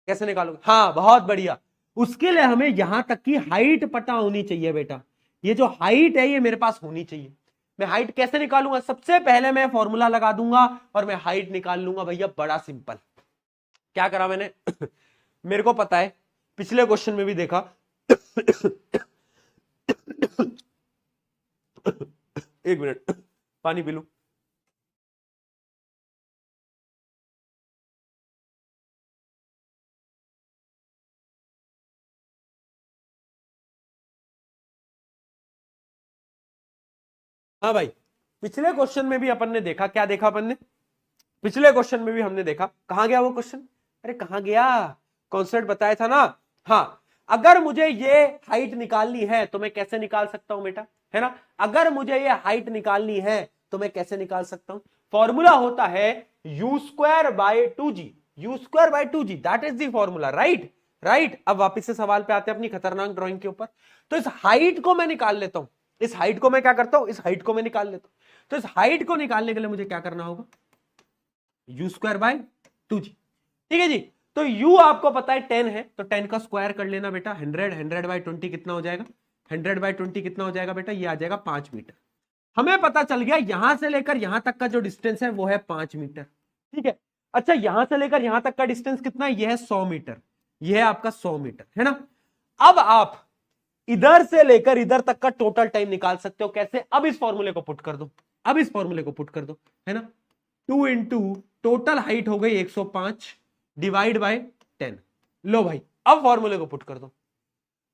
कैसे निकालोगे। हाँ बहुत बढ़िया, उसके लिए हमें यहां तक की हाइट पता होनी चाहिए बेटा। ये जो हाइट है ये मेरे पास होनी चाहिए। मैं हाइट कैसे निकालूंगा, सबसे पहले मैं फॉर्मूला लगा दूंगा और मैं हाइट निकाल लूंगा भैया, बड़ा सिंपल। क्या करा मैंने मेरे को पता है, पिछले क्वेश्चन में भी देखा एक मिनट पानी पी लूं। हाँ भाई, पिछले क्वेश्चन में भी अपन ने देखा, क्या देखा अपन ने, पिछले क्वेश्चन में भी हमने देखा, कहां गया वो क्वेश्चन, अरे कहां गया, कॉन्सेप्ट बताया था ना। हाँ, अगर मुझे ये हाइट निकालनी है तो मैं कैसे निकाल सकता हूं बेटा, है ना। अगर मुझे ये हाइट निकालनी है तो मैं कैसे निकाल सकता हूं, फॉर्मूला होता है u square by two g, u square by two g, that is the formula, right. Right, अब वापिस से सवाल पे आते हैं अपनी खतरनाक ड्राइंग के ऊपर। तो इस हाइट को मैं निकाल लेता हूं, इस हाइट को मैं क्या करता हूं, इस हाइट को मैं निकाल लेता हूं। तो इस हाइट को निकालने के लिए मुझे क्या करना होगा, यू स्क्वायर बाय टू जी। ठीक है जी, तो u आपको पता है 10 है, तो 10 का स्क्वायर कर लेना बेटा, 100, 100 बाय 20 कितना हो जाएगा, 100 बाय 20 कितना हो जाएगा बेटा, ये आ जाएगा 5 मीटर। हमें पता चल गया यहां से लेकर यहां तक का जो डिस्टेंस है वो है 5 मीटर। ठीक है, अच्छा यहां से लेकर यहां तक का डिस्टेंस कितना है, यह है 100 मीटर, यह है आपका 100 मीटर, है ना। अब आप इधर से लेकर इधर तक का टोटल टाइम निकाल सकते हो, कैसे, अब इस फॉर्मूले को पुट कर दो, अब इस फॉर्मूले को पुट कर दो, है ना। 2 इंटू टोटल हाइट हो गई 105 डिवाइड बाय 10। लो भाई, अब फॉर्मूले को पुट कर दो,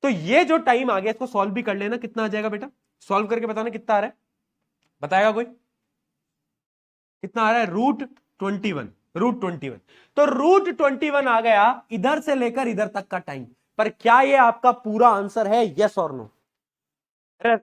तो ये जो टाइम आ गया इसको सॉल्व भी कर लेना, कितना आ जाएगा बेटा, सॉल्व करके बताना कितना आ रहा है, बताएगा कोई, कितना आ रहा है, √21, √21। तो √21 आ गया इधर से लेकर इधर तक का टाइम। पर क्या ये आपका पूरा आंसर है, यस और नो,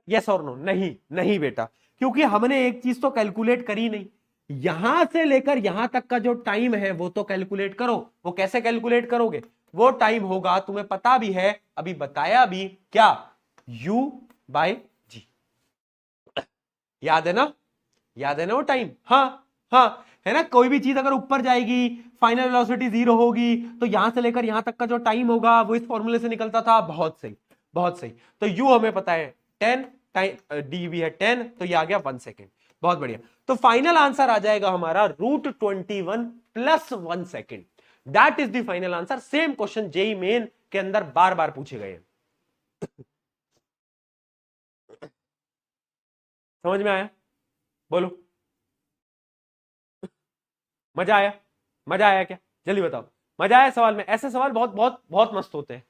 यस और नो, नहीं नहीं बेटा, क्योंकि हमने एक चीज तो कैलकुलेट करी नहीं, यहां से लेकर यहां तक का जो टाइम है वो तो कैलकुलेट करो। वो कैसे कैलकुलेट करोगे, वो टाइम होगा, तुम्हें पता भी है, अभी बताया भी, क्या, u बाय जी, याद है ना, याद है ना वो टाइम। हाँ हाँ, है ना, कोई भी चीज अगर ऊपर जाएगी फाइनल वेलोसिटी जीरो होगी, तो यहां से लेकर यहां तक का जो टाइम होगा वो इस फॉर्मूले से निकलता था। बहुत सही, बहुत सही। तो u हमें पता है 10, टाइम डी भी है 10, तो ये आ गया 1 सेकेंड। बहुत बढ़िया, तो फाइनल आंसर आ जाएगा हमारा √21 + 1 second. That is the final answer. Same question JEE Main के अंदर बार बार पूछे गए हैं। समझ में आया? बोलो, मजा आया? मजा आया क्या? जल्दी बताओ, मजा आया सवाल में? ऐसे सवाल बहुत बहुत बहुत मस्त होते हैं।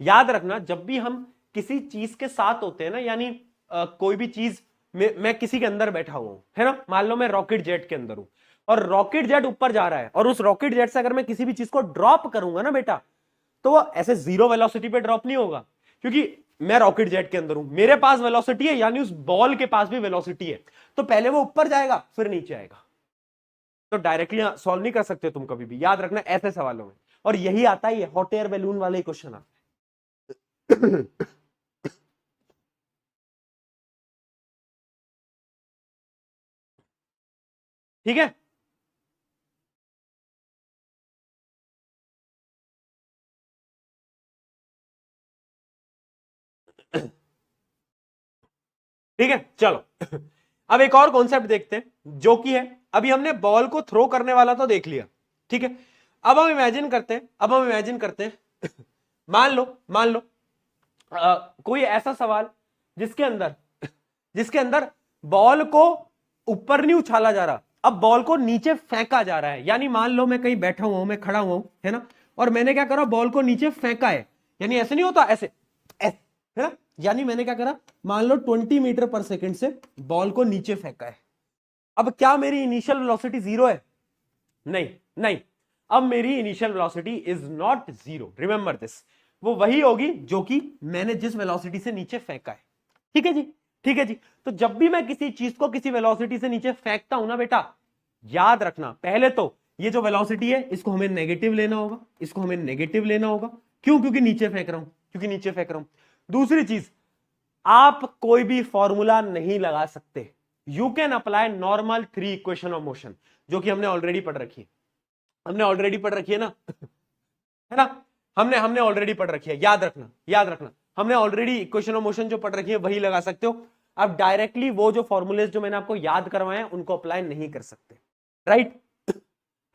याद रखना, जब भी हम किसी चीज के साथ होते हैं ना, यानी कोई भी चीज मैं किसी के अंदर बैठा हुआ हूं, है ना, मान लो मैं रॉकेट जेट के अंदर हूं और रॉकेट जेट ऊपर जा रहा है, और उस रॉकेट जेट से अगर मैं किसी भी चीज को ड्रॉप करूंगा ना बेटा, तो वो ऐसे जीरो वेलोसिटी पे ड्रॉप नहीं होगा, क्योंकि मैं रॉकेट जेट के अंदर हूं, मेरे पास वेलोसिटी है, यानी उस बॉल के पास भी वेलोसिटी है, तो पहले वो ऊपर जाएगा फिर नीचे आएगा। तो डायरेक्टली सॉल्व नहीं कर सकते तुम कभी भी, याद रखना ऐसे सवालों में। और यही आता ही है, हॉट एयर बैलून वाले क्वेश्चन आता है। ठीक है, ठीक है, चलो। अब एक और कॉन्सेप्ट देखते हैं, जो कि है, अभी हमने बॉल को थ्रो करने वाला तो देख लिया, ठीक है। अब हम इमेजिन करते हैं, मान लो कोई ऐसा सवाल जिसके अंदर बॉल को ऊपर नहीं उछाला जा रहा, अब बॉल को नीचे फेंका जा रहा है। यानी मान लो मैं कहीं बैठा हुआ हूं, मैं खड़ा हुआ हूं, है ना, और मैंने क्या करा, बॉल को नीचे फेंका है। यानी ऐसे नहीं होता, ऐसे ऐसे, है ना, यानी मैंने क्या करा, मान लो 20 मीटर पर सेकंड से बॉल को नीचे फेंका है। अब क्या मेरी इनिशियल वेलोसिटी जीरो है? नहीं, नहीं, अब मेरी initial velocity is not zero, remember this. वो वही होगी जो कि मैंने जिस वेलोसिटी से नीचे फेंका है। ठीक है जी, ठीक है जी। तो जब भी मैं किसी चीज को किसी वेलोसिटी से नीचे फेंकता हूं ना बेटा, याद रखना, पहले तो ये जो वेलोसिटी है इसको हमें नेगेटिव लेना होगा, इसको हमें नेगेटिव लेना होगा। क्यों? क्योंकि नीचे फेंक रहा हूं, क्योंकि नीचे फेंक रहा हूं। दूसरी चीज, आप कोई भी फॉर्मूला नहीं लगा सकते। You can apply normal 3 equation of motion, जो कि हमने ऑलरेडी पढ़ रखी है, हमने ऑलरेडी पढ़ रखी है ना, है ना, हमने हमने ऑलरेडी पढ़ रखी है, याद रखना, याद रखना, हमने ऑलरेडी इक्वेशन ऑफ मोशन जो पढ़ रखी है वही लगा सकते हो। अब डायरेक्टली वो जो फॉर्मूलेज जो मैंने आपको याद करवाए हैं उनको अप्लाई नहीं कर सकते। राइट,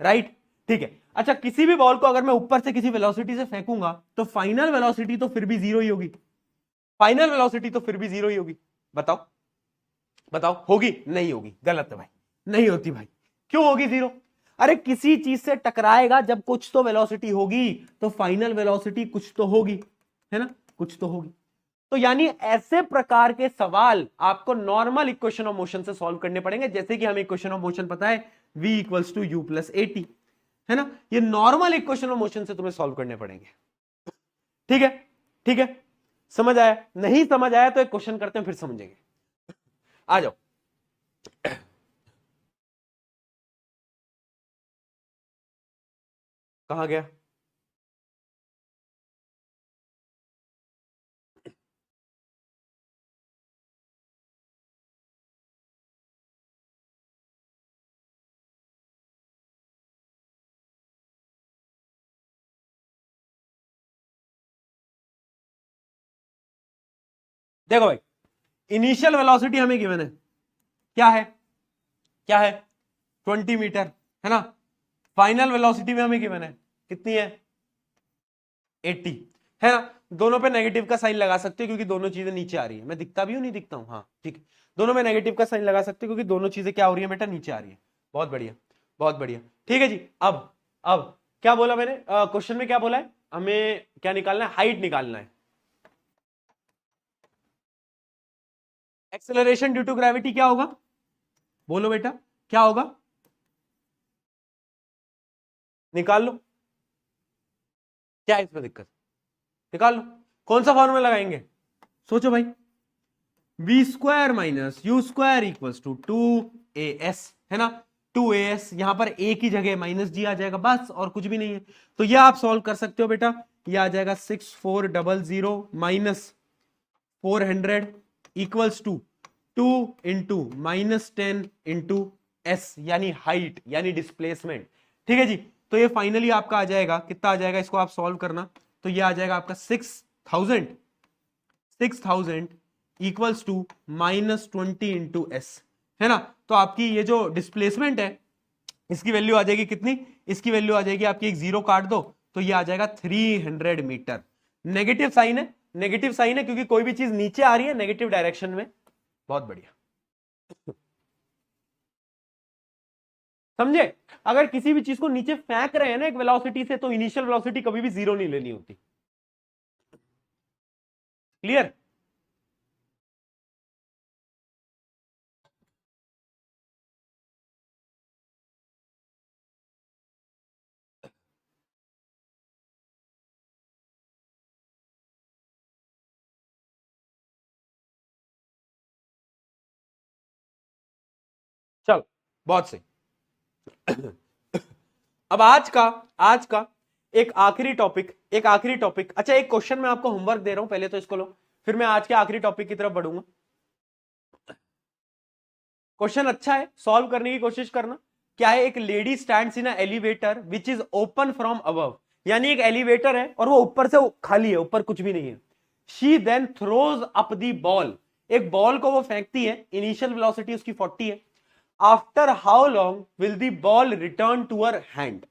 राइट, ठीक है। अच्छा, किसी भी बॉल को अगर मैं ऊपर से किसी वेलोसिटी से फेंकूंगा तो फाइनल वेलोसिटी तो फिर भी जीरो ही होगी, फाइनल वेलोसिटी तो फिर भी जीरो ही होगी। बताओ, बताओ, होगी? नहीं होगी, गलत है भाई, नहीं होती भाई। क्यों होगी जीरो? अरे किसी चीज से टकराएगा जब कुछ तो वेलोसिटी होगी, तो फाइनल वेलोसिटी कुछ तो होगी, है ना, कुछ तो होगी। तो यानी ऐसे प्रकार के सवाल आपको नॉर्मल इक्वेशन ऑफ मोशन से सॉल्व करने पड़ेंगे। जैसे कि हमें इक्वेशन ऑफ मोशन पता है v equals to you plus at, है ना, ये नॉर्मल इक्वेशन ऑफ मोशन से तुम्हें सॉल्व करने पड़ेंगे। ठीक है, ठीक है, समझ आया? नहीं समझ आया तो एक क्वेश्चन करते हैं, फिर समझेंगे। आ जाओ। कहां गया? देखो भाई, इनिशियल वेलोसिटी हमें गिवन है, क्या है, क्या है, 20 मीटर, है ना। फाइनल वेलोसिटी में हमें गिवन है, कितनी है, 80, है ना। दोनों पे नेगेटिव का साइन लगा सकते हो क्योंकि दोनों चीजें नीचे आ रही है। मैं दिखता भी हूं, नहीं दिखता हूं? हाँ ठीक है, दोनों में नेगेटिव का साइन लगा सकते हो क्योंकि दोनों चीजें क्या हो रही है बेटा, नीचे आ रही है। बहुत बढ़िया, बहुत बढ़िया, ठीक है जी। अब क्या बोला मैंने, क्वेश्चन में क्या बोला है, हमें क्या निकालना है, हाइट निकालना है। एक्सेलरेशन ड्यू टू ग्रेविटी क्या होगा, बोलो बेटा, क्या होगा, निकाल लो। क्या है इसमें दिक्कत, निकाल लो। कौन सा फॉर्मूला लगाएंगे, सोचो भाई। B square minus you square equals to 2as, है ना। 2as, यहां पर a की जगह माइनस जी आ जाएगा, बस, और कुछ भी नहीं है। तो ये आप सॉल्व कर सकते हो बेटा। ये आ जाएगा 6400 minus 400 equals to 2 into minus 10 into s, यानी हाइट, यानी डिस्प्लेसमेंट। ठीक है जी। तो ये फाइनली आपका आ जाएगा, कितना आ जाएगा, इसको आप सॉल्व करना, तो ये आ जाएगा आपका 6000 equals to minus 20 into s, है ना। तो आपकी ये जो डिस्प्लेसमेंट है इसकी वैल्यू आ जाएगी कितनी, इसकी वैल्यू आ जाएगी आपकी, एक जीरो काट दो तो ये आ जाएगा 300 मीटर। नेगेटिव साइन है, नेगेटिव साइन है क्योंकि कोई भी चीज नीचे आ रही है नेगेटिव डायरेक्शन में। बहुत बढ़िया, समझे। अगर किसी भी चीज को नीचे फेंक रहे हैं ना एक वेलोसिटी से, तो इनिशियल वेलोसिटी कभी भी जीरो नहीं लेनी होती। क्लियर। चल बहुत सही। अब आज का एक आखिरी टॉपिक, एक आखिरी टॉपिक। अच्छा एक क्वेश्चन मैं आपको होमवर्क दे रहा हूं, पहले तो इसको लो, फिर मैं आज के आखिरी टॉपिक की तरफ बढ़ूंगा। क्वेश्चन अच्छा है, सॉल्व करने की कोशिश करना। क्या है, एक lady stands in elevator which is open from above, यानी एक एलिवेटर है और वो ऊपर से खाली है, ऊपर कुछ भी नहीं है। She then throws up the ball, एक बॉल को वो फेंकती है, इनिशियल वेलोसिटी उसकी 40 है। After how long will the ball return to her hand.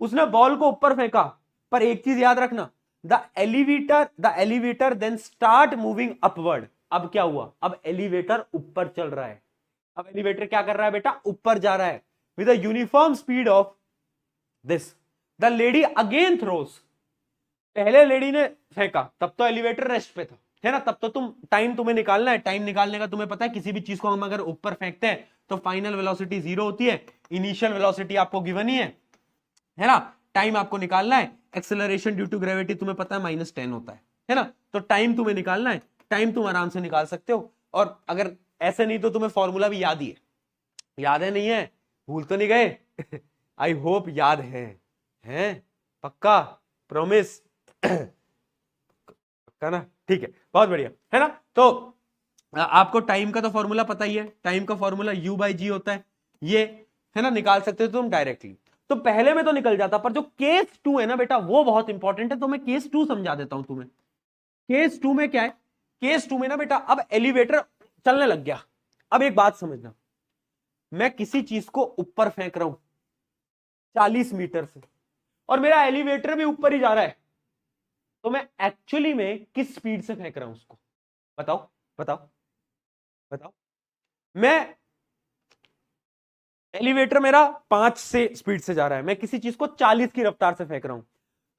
उसने बॉल को ऊपर फेंका, पर एक चीज याद रखना, the elevator then start moving upward. अब क्या हुआ, अब एलिवेटर ऊपर चल रहा है। अब एलिवेटर क्या कर रहा है बेटा, ऊपर जा रहा है with a uniform speed of this. The lady again throws, पहले लेडी ने फेंका तब तो एलिवेटर रेस्ट पे था, है ना, तब तो टाइम तुम्हें निकालना है। टाइम निकालने का तुम्हें पता है, किसी भी चीज को हम अगर ऊपर फेंकते हैं तो फाइनल वेलोसिटी जीरो होती है, इनिशियल वेलोसिटी आपको गिवन ही है ना। टाइम आपको निकालना है, एक्सेलरेशन ड्यू टू ग्रेविटी तुम्हें पता है -10 होता है ना। तो टाइम तुम्हें निकालना है, टाइम तुम आराम से निकाल सकते हो। और अगर ऐसे नहीं तो तुम्हें फॉर्मूला भी याद ही है, याद है नहीं है, भूल तो नहीं गए। आई होप याद है पक्का, प्रॉमिस। पक्का ना, ठीक है, बहुत बढ़िया, है ना। तो आपको टाइम का तो फॉर्मूला पता ही है, टाइम का फॉर्मूला U/G होता है, ये है ना, निकाल सकते हो तुम डायरेक्टली। तो पहले में तो निकल जाता, पर जो केस 2 है ना बेटा, वो बहुत इंपॉर्टेंट है, तो मैं केस 2 समझा देता हूं तुम्हें। केस 2 में क्या है, केस 2 में ना बेटा, अब एलिवेटर चलने लग गया। अब एक बात समझना, मैं किसी चीज को ऊपर फेंक रहा हूं 40 मीटर से, और मेरा एलिवेटर भी ऊपर ही जा रहा है, तो मैं एक्चुअली में किस स्पीड से फेंक रहा हूं उसको, बताओ बताओ बताओ। मैं एलिवेटर मेरा 5 से स्पीड से जा रहा है, मैं किसी चीज को 40 की रफ्तार से फेंक रहा हूं,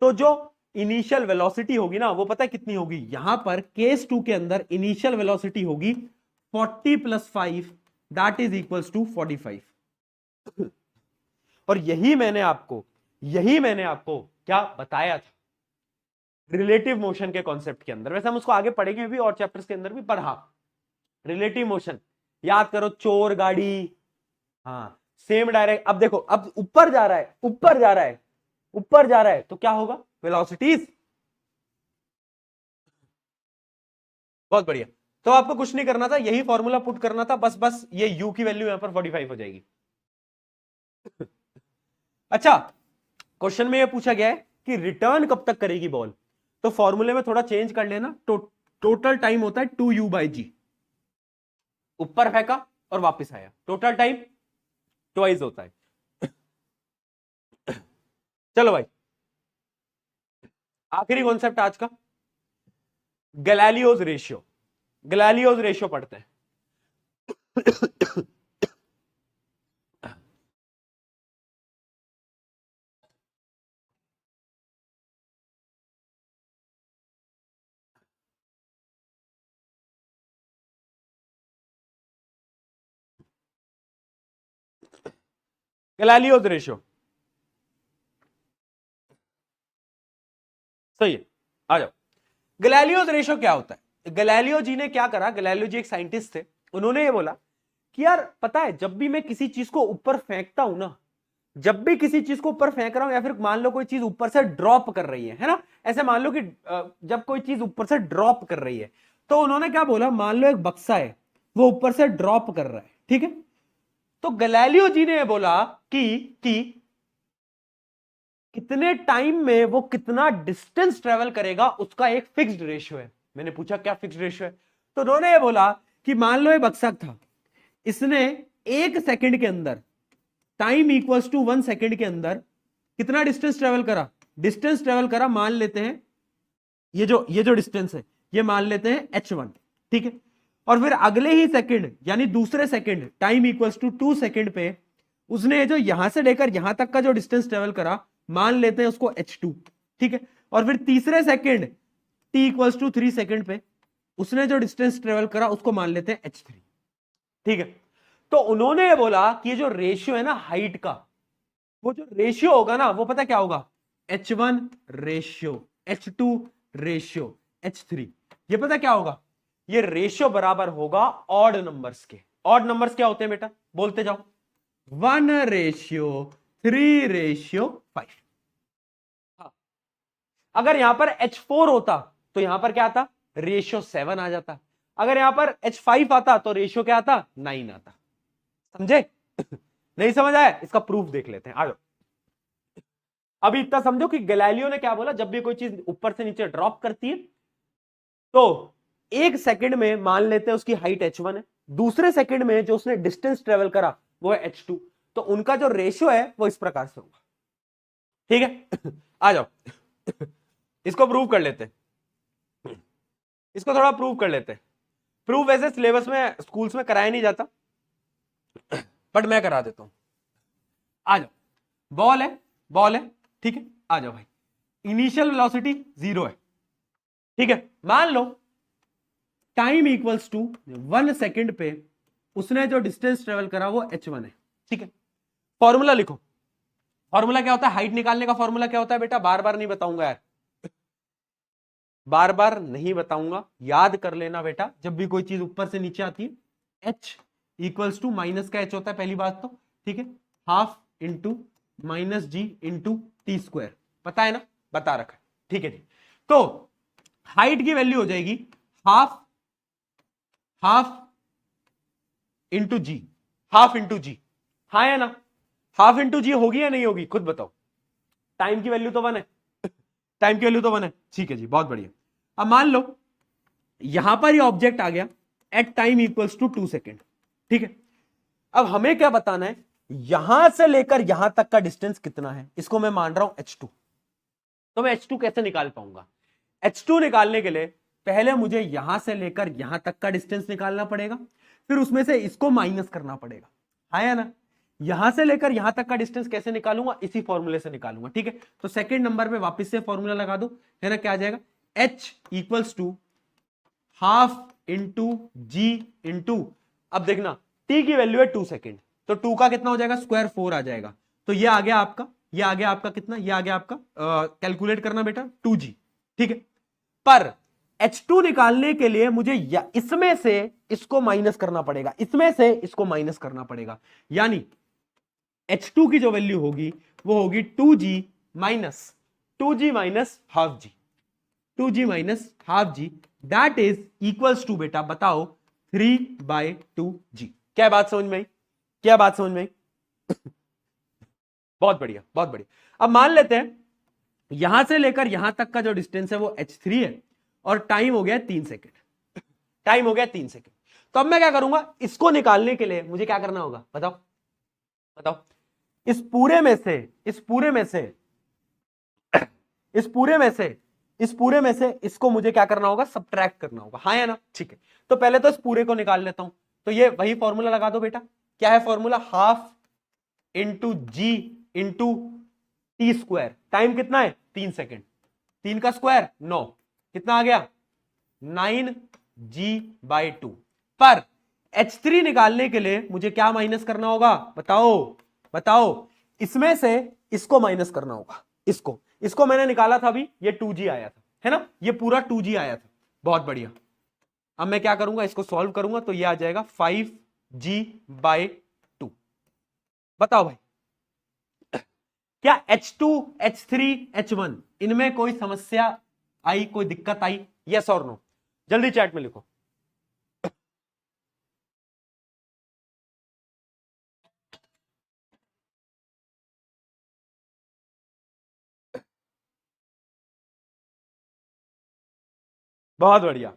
तो जो इनिशियल वेलोसिटी होगी ना, वो पता है कितनी होगी, यहां पर केस 2 के अंदर इनिशियल वेलोसिटी होगी 40 + 5 दैट इज इक्वल्स टू 45। और यही मैंने आपको क्या बताया था रिलेटिव मोशन के कॉन्सेप्ट के अंदर। वैसे हम उसको आगे पढ़ेंगे भी और चैप्टर्स के अंदर भी, पर हाँ, रिलेटिव मोशन याद करो, चोर गाड़ी, हाँ सेम डायरेक्ट। अब देखो, अब ऊपर जा रहा है, ऊपर जा रहा है, ऊपर जा रहा है, तो क्या होगा, वेलोसिटीज। बहुत बढ़िया। तो आपको कुछ नहीं करना था, यही फॉर्मूला पुट करना था, बस बस ये u की वैल्यू यहां पर 45 हो जाएगी। अच्छा, क्वेश्चन में ये पूछा गया है कि रिटर्न कब तक करेगी बॉल, तो फॉर्मूले में थोड़ा चेंज कर लेना। टोटल टाइम होता है 2u/g, ऊपर फेंका और वापस आया, टोटल टाइम ट्वाइस होता है। चलो भाई, आखिरी कॉन्सेप्ट आज का, गैलीलियोस रेशियो। गैलीलियोस रेशियो पढ़ते हैं। गैलीलियोस रेशियो सही है, आ जाओ। गैलीलियोस रेशियो क्या होता है, गैलीलियो जी ने क्या करा, गैलीलियो जी एक साइंटिस्ट थे, उन्होंने ये बोला कि यार पता है, जब भी मैं किसी चीज को ऊपर फेंकता हूं ना, जब भी किसी चीज को ऊपर फेंक रहा हूं, या फिर मान लो कोई चीज ऊपर से ड्रॉप कर रही है ना, ऐसे मान लो कि जब कोई चीज ऊपर से ड्रॉप कर रही है, तो उन्होंने क्या बोला, मान लो एक बक्सा है, वो ऊपर से ड्रॉप कर रहा है, ठीक है, तो गैलीलियो जी ने बोला कि कितने टाइम में वो कितना डिस्टेंस ट्रेवल करेगा, उसका एक फिक्स्ड रेशियो है। मैंने पूछा क्या फिक्स्ड रेशियो है, तो उन्होंने ये बोला कि मान लो ये बक्सा था, इसने 1 सेकंड के अंदर टाइम इक्वल्स टू 1 सेकेंड के अंदर कितना डिस्टेंस ट्रेवल करा, डिस्टेंस ट्रेवल करा, मान लेते हैं ये जो डिस्टेंस है ये मान लेते हैं h1, ठीक है। और फिर अगले ही सेकंड यानी दूसरे second time equals to 2 second पे उसने जो यहां से लेकर यहां तक का जो डिस्टेंस ट्रेवल करा मान लेते हैं उसको h2, ठीक है। और फिर तीसरे second t equals to 3 second पे उसने जो डिस्टेंस ट्रेवल करा उसको मान लेते हैं h3, ठीक है। तो उन्होंने ये बोला कि ये जो रेशियो है ना हाइट का, वो जो रेशियो होगा ना वो पता क्या होगा, h1 ratio h2 ratio h3, ये पता क्या होगा, ये रेशियो बराबर होगा ऑड नंबर्स के। ऑड नंबर्स क्या होते हैं बेटा, बोलते जाओ, 1:3:5। हाँ, अगर यहां पर h4 होता तो यहां पर क्या आता, रेशियो 7 आ जाता। अगर यहां पर h5 आता तो रेशियो क्या आता, 9 आता। समझे? नहीं समझ आया? इसका प्रूफ देख लेते हैं, आ जाओ। अभी इतना समझो कि गैलीलियो ने क्या बोला, जब भी कोई चीज ऊपर से नीचे ड्रॉप करती है तो 1 सेकंड में मान लेते हैं उसकी हाइट h1 है, दूसरे सेकंड में जो उसने डिस्टेंस ट्रेवल करा वो है h2, तो उनका जो रेशियो है वो इस प्रकार से होगा, ठीक है। आ जाओ इसको प्रूव कर लेते हैं, इसको थोड़ा प्रूव कर लेते हैं। प्रूफ वैसे सिलेबस में स्कूल्स में कराया नहीं जाता बट मैं करा देता हूं। आ जाओ, बॉल है, ठीक है। आ जाओ भाई, इनिशियल वेलोसिटी 0 है, ठीक है। मान लो टाइम इक्वल्स टू 1 सेकेंड पे उसने जो डिस्टेंस ट्रेवल करा वो h1 है, ठीक है। फॉर्मूला लिखो, फॉर्मूला क्या होता है, हाइट निकालने का फॉर्मूला क्या होता है बेटा, बार बार नहीं बताऊंगा यार, बार बार नहीं बताऊंगा, याद कर लेना बेटा। जब भी कोई चीज ऊपर से नीचे आती है h इक्वल्स टू माइनस का h होता है पहली बात तो, ठीक है, हाफ इंटू माइनस जी इंटू टी स्क्वायर, पता है ना, बता रखा है, ठीक है जी। तो हाइट की वैल्यू हो जाएगी हाफ इंटू जी, हाफ इंटू जी, हाँ या ना, हाफ इंटू जी होगी या नहीं होगी, खुद बताओ। टाइम की वैल्यू तो 1 है, टाइम की वैल्यू तो 1 है, ठीक है जी, बहुत बढ़िया। अब मान लो यहां पर ये ऑब्जेक्ट आ गया at time equals to 2 second, ठीक है। अब हमें क्या बताना है, यहां से लेकर यहां तक का डिस्टेंस कितना है, इसको मैं मान रहा हूं h2। तो मैं h2 कैसे निकाल पाऊंगा, h2 निकालने के लिए पहले मुझे यहां से लेकर यहां तक का डिस्टेंस निकालना पड़ेगा, फिर उसमें से इसको माइनस करना पड़ेगा, है या ना। यहां से लेकर यहां तक का डिस्टेंस कैसे निकालूंगा, इसी फॉर्मूले से निकालूंगा, ठीक है। तो सेकंड नंबर पे वापस से फॉर्मूला लगा दो, है ना, क्या आ जाएगा, h equals to half into g into, अब देखना t की वैल्यू है 2 सेकेंड, तो 2 का कितना हो जाएगा, स्क्वायर 4 आ जाएगा। तो ये आ गया आपका, ये आ गया आपका कितना, ये आ गया आपका, कैलकुलेट करना बेटा 2g, ठीक है। पर h2 निकालने के लिए मुझे इसमें से इसको माइनस करना पड़ेगा, इसमें से इसको माइनस करना पड़ेगा, यानी h2 की जो वैल्यू होगी वो होगी 2g minus half g, 2g minus half g, that is equals to बेटा बताओ 3/2g। क्या बात समझ में आई, क्या बात समझ में आई? बहुत बढ़िया, बहुत बढ़िया। अब मान लेते हैं यहां से लेकर यहां तक का जो डिस्टेंस है वो h3 है और टाइम हो गया 3 सेकेंड, टाइम हो गया 3 सेकेंड। तो अब मैं क्या करूंगा, इसको निकालने के लिए मुझे क्या करना होगा, बताओ बताओ, इस पूरे में से इसको मुझे क्या करना होगा, सब्ट्रैक्ट करना होगा, हाँ या ना, ठीक है। तो पहले तो इस पूरे को निकाल लेता हूं, तो ये वही फॉर्मूला लगा दो बेटा, क्या है formula, half into g into T square, time कितना है 3 सेकेंड, 3 का स्क्वायर 9, कितना आ गया 9g/2। पर h3 निकालने के लिए मुझे क्या माइनस करना होगा, बताओ बताओ, इसमें से इसको माइनस करना होगा, इसको मैंने निकाला था अभी, ये 2g आया था, है ना, ये पूरा 2g आया था, बहुत बढ़िया। अब मैं क्या करूंगा, इसको सॉल्व करूंगा तो ये आ जाएगा 5g/2। बताओ भाई, क्या h2 h3 h1 इनमें कोई समस्या आई, कोई दिक्कत आई, यस और नो, जल्दी चैट में लिखो। बहुत बढ़िया।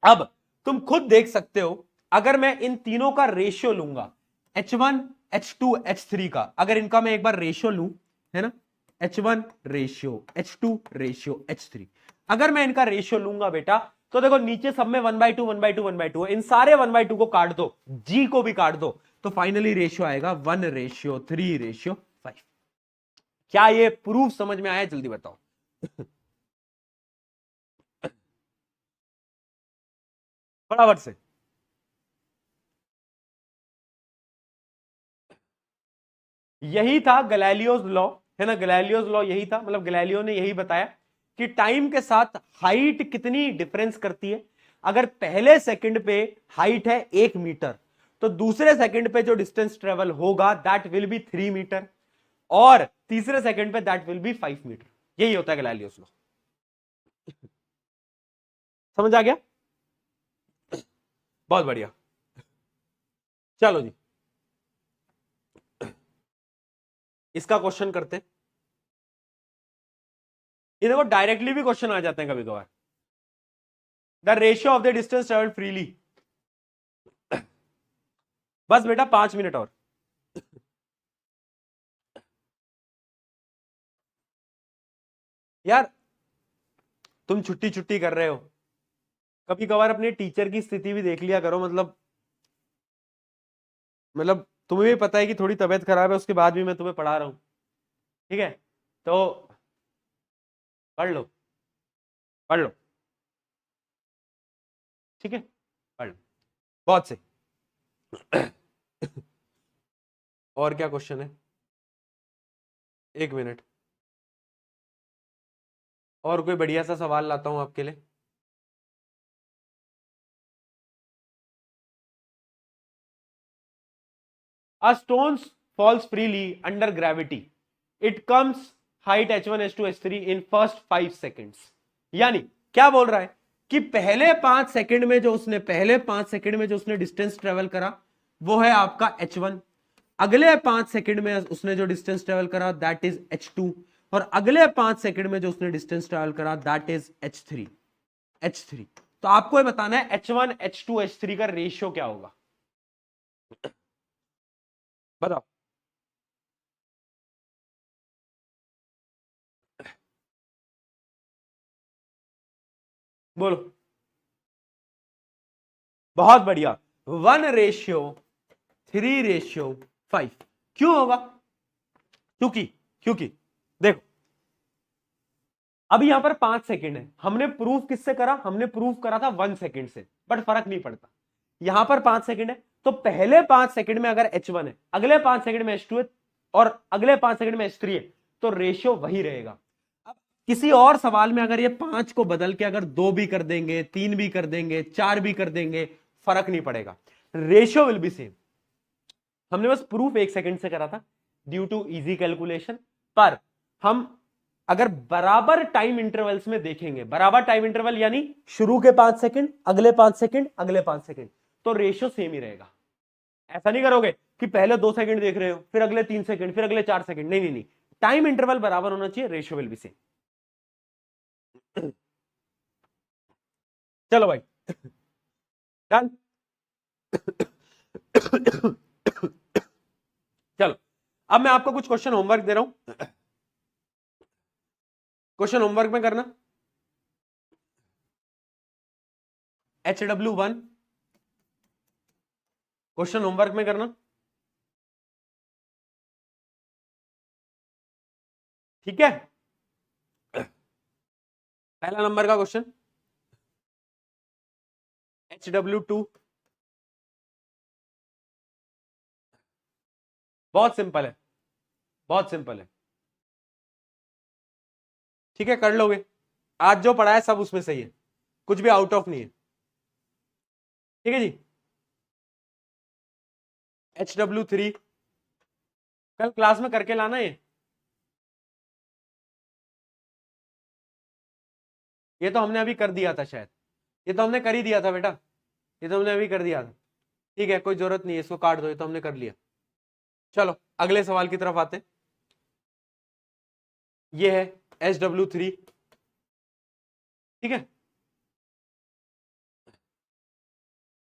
अब तुम खुद देख सकते हो, अगर मैं इन तीनों का रेशियो लूंगा h1 H2H3 का अगर इनका मैं एक बार रेशियो लूं, है ना, H1 ratio H2 ratio H3, अगर मैं इनका रेशियो लूंगा बेटा, तो देखो नीचे सब में 1/2 1/2 1/2, इन सारे 1/2 को काट दो, G को भी काट दो, तो फाइनली रेशियो आएगा 1:3:5। क्या ये प्रूफ समझ में आया? जल्दी बताओ। फटाफट से। यही था गैलीलियोस लॉ, है ना, गैलीलियोस लॉ यही था, मतलब गैलीलियो ने यही बताया कि टाइम के साथ हाइट कितनी डिफरेंस करती है। अगर पहले सेकंड पे हाइट है 1 मीटर, तो दूसरे सेकंड पे जो डिस्टेंस ट्रेवल होगा दैट विल बी 3 मीटर, और तीसरे सेकंड पे दैट विल बी 5 मीटर। यही होता है गैलीलियोस लॉ। समझ आ गया? बहुत बढ़िया। चलो जी, इसका क्वेश्चन करते हैं। ये देखो डायरेक्टली भी क्वेश्चन आ जाते हैं कभी कभार। The ratio of the distance travel freely. बस बेटा 5 मिनट और। यार तुम छुट्टी छुट्टी कर रहे हो, कभी कभार अपने टीचर की स्थिति भी देख लिया करो। मतलब तुम्हें भी पता है कि थोड़ी तबीयत खराब है, उसके बाद भी मैं तुम्हें पढ़ा रहा हूं, ठीक है? तो पढ़ लो, पढ़ लो, ठीक है, पढ़ लो। बहुत से। और क्या क्वेश्चन है? 1 मिनट, और कोई बढ़िया सा सवाल लाता हूं आपके लिए। A stone falls freely under gravity. It comes height h1 h2 h3 in first 5 seconds. यानी क्या बोल रहा है कि पहले 5 सेकंड में जो उसने डिस्टेंस ट्रेवल करा वो है आपका h1, अगले 5 सेकंड में उसने जो डिस्टेंस ट्रेवल करा दैट इज h2, और अगले 5 सेकंड में जो उसने डिस्टेंस ट्रेवल करा दैट इज h3। तो आपको ये बताना है h1 h2 h3 का रेशियो क्या होगा, बताओ। बोलो। बहुत बढ़िया, 1:3:5। क्यों होगा? क्योंकि क्योंकि देखो, अभी यहां पर 5 सेकंड है, हमने प्रूफ किससे करा? हमने प्रूफ करा था 1 सेकंड से, बट फर्क नहीं पड़ता। यहां पर 5 सेकंड है, तो पहले 5 सेकंड में अगर H1 है, अगले 5 सेकंड में H2 है, और अगले 5 सेकंड में H3 है, तो रेशियो वही रहेगा। अब किसी और सवाल में अगर ये 5 को बदल के अगर 2 भी कर देंगे, 3 भी कर देंगे, 4 भी कर देंगे, फर्क नहीं पड़ेगा, रेशियो विल बी सेम। हमने बस प्रूफ 1 सेकंड से करा था ड्यू टू इजी कैलकुलेशन, पर हम अगर बराबर टाइम इंटरवल्स में देखेंगे, बराबर टाइम इंटरवल यानी शुरू के 5 सेकंड, अगले 5 सेकंड, अगले 5 सेकंड, तो रेशियो सेम ही रहेगा। ऐसा नहीं करोगे कि पहले 2 सेकंड देख रहे हो, फिर अगले 3 सेकंड, फिर अगले 4 सेकंड, नहीं नहीं नहीं, टाइम इंटरवल बराबर होना चाहिए, रेशियो विल बी सेम। चलो भाई, डन। चलो, अब मैं आपको कुछ क्वेश्चन होमवर्क दे रहा हूं, क्वेश्चन होमवर्क में करना। HW1 क्वेश्चन होमवर्क में करना, ठीक है? पहला नंबर का क्वेश्चन, HW2 बहुत सिंपल है, बहुत सिंपल है, ठीक है, कर लोगे। आज जो पढ़ा है सब उसमें सही है, कुछ भी आउट ऑफ नहीं है, ठीक है जी। HW3 कल क्लास में करके लाना ये तो हमने अभी कर दिया था शायद, ये तो हमने कर ही दिया था बेटा, ये तो हमने अभी कर दिया था, ठीक है, कोई जरूरत नहीं है, इसको काट दो, ये तो हमने कर लिया। चलो अगले सवाल की तरफ आते, ये है HW3, ठीक है,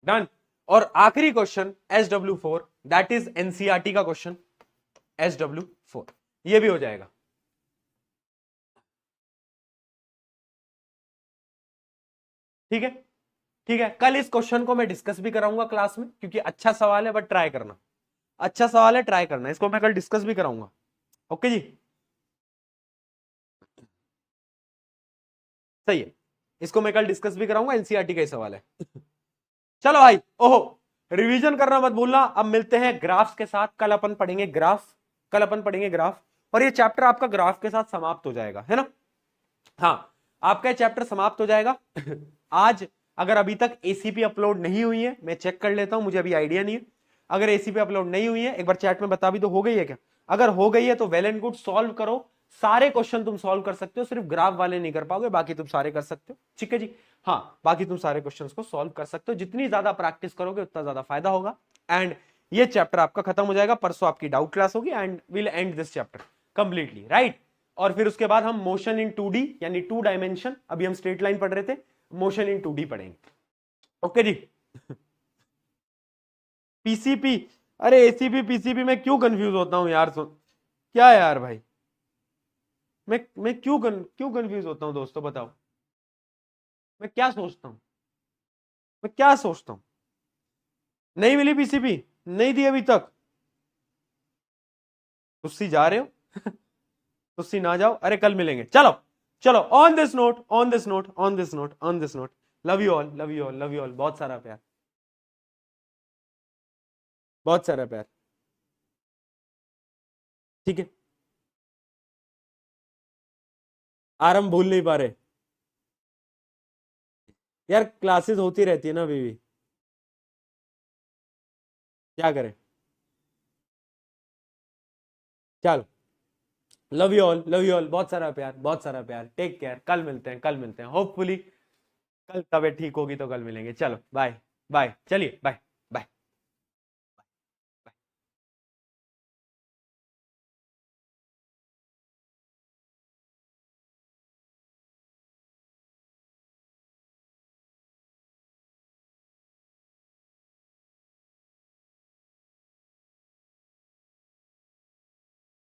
डन। और आखिरी question SW4, that is NCERT का क्वेश्चन SW4, ये भी हो जाएगा। ठीक है, ठीक है। कल इस क्वेश्चन को मैं डिस्कस भी कराऊंगा क्लास में, क्योंकि अच्छा सवाल है, बट ट्राई करना, अच्छा सवाल है, ट्राई करना, इसको मैं कल डिस्कस भी कराऊंगा। ओके जी, सही है, इसको मैं कल डिस्कस भी कराऊंगा, एनसीईआरटी का ही सवाल है। चलो भाई, ओहो, रिवीजन करना मत भूलना। अब मिलते हैं ग्राफ्स के साथ, कल अपन पढ़ेंगे ग्राफ, कल अपन पढ़ेंगे ग्राफ, और ये चैप्टर आपका ग्राफ के साथ समाप्त हो जाएगा, है ना। हाँ, आपका चैप्टर समाप्त हो जाएगा। आज अगर अभी तक एसीपी अपलोड नहीं हुई है, मैं चेक कर लेता हूं, मुझे अभी आइडिया नहीं है। अगर एसीपी अपलोड नहीं हुई है, एक बार चैट में बता भी तो, हो गई है क्या? अगर हो गई है तो वेल एंड गुड, सॉल्व करो। सारे क्वेश्चन तुम सॉल्व कर सकते हो, सिर्फ ग्राफ वाले नहीं कर पाओगे, बाकी तुम सारे कर सकते हो। ठीक है जी, हाँ, बाकी तुम सारे क्वेश्चंस को सॉल्व कर सकते हो। जितनी ज्यादा प्रैक्टिस करोगे उतना ज्यादा फायदा होगा। एंड ये चैप्टर आपका खत्म हो जाएगा, परसों आपकी डाउट क्लास होगी, and will and this chapter completely, right. और फिर उसके बाद हम मोशन इन 2D, यानी 2 डायमेंशन, अभी हम स्ट्रेट लाइन पढ़ रहे थे, मोशन इन 2D पढ़ेंगे। ओके जी। पीसीपी, अरे एसीपी पीसीपी में क्यों कंफ्यूज होता हूं यार, सुन क्या यार भाई, मैं क्यों कंफ्यूज होता हूं दोस्तों, बताओ। मैं क्या सोचता हूं, मैं क्या सोचता हूं। नहीं मिली पीसीपी, नहीं दी अभी तक, तुस्सी जा रहे हो। तुस्सी ना जाओ, अरे कल मिलेंगे, चलो। चलो, on this note, on this note, on this note, on this note, love you all, love you all, love you all, बहुत सारा प्यार, बहुत सारा प्यार। ठीक है, आराम भूल नहीं पा रहे यार, क्लासेस होती रहती है ना अभी भी, क्या करें। चलो, love you all, love you all, बहुत सारा प्यार, बहुत सारा प्यार, टेक केयर, कल मिलते हैं, कल मिलते हैं, होपफुली कल तबीयत ठीक होगी तो कल मिलेंगे। चलो बाय, बाय, चलिए बाय।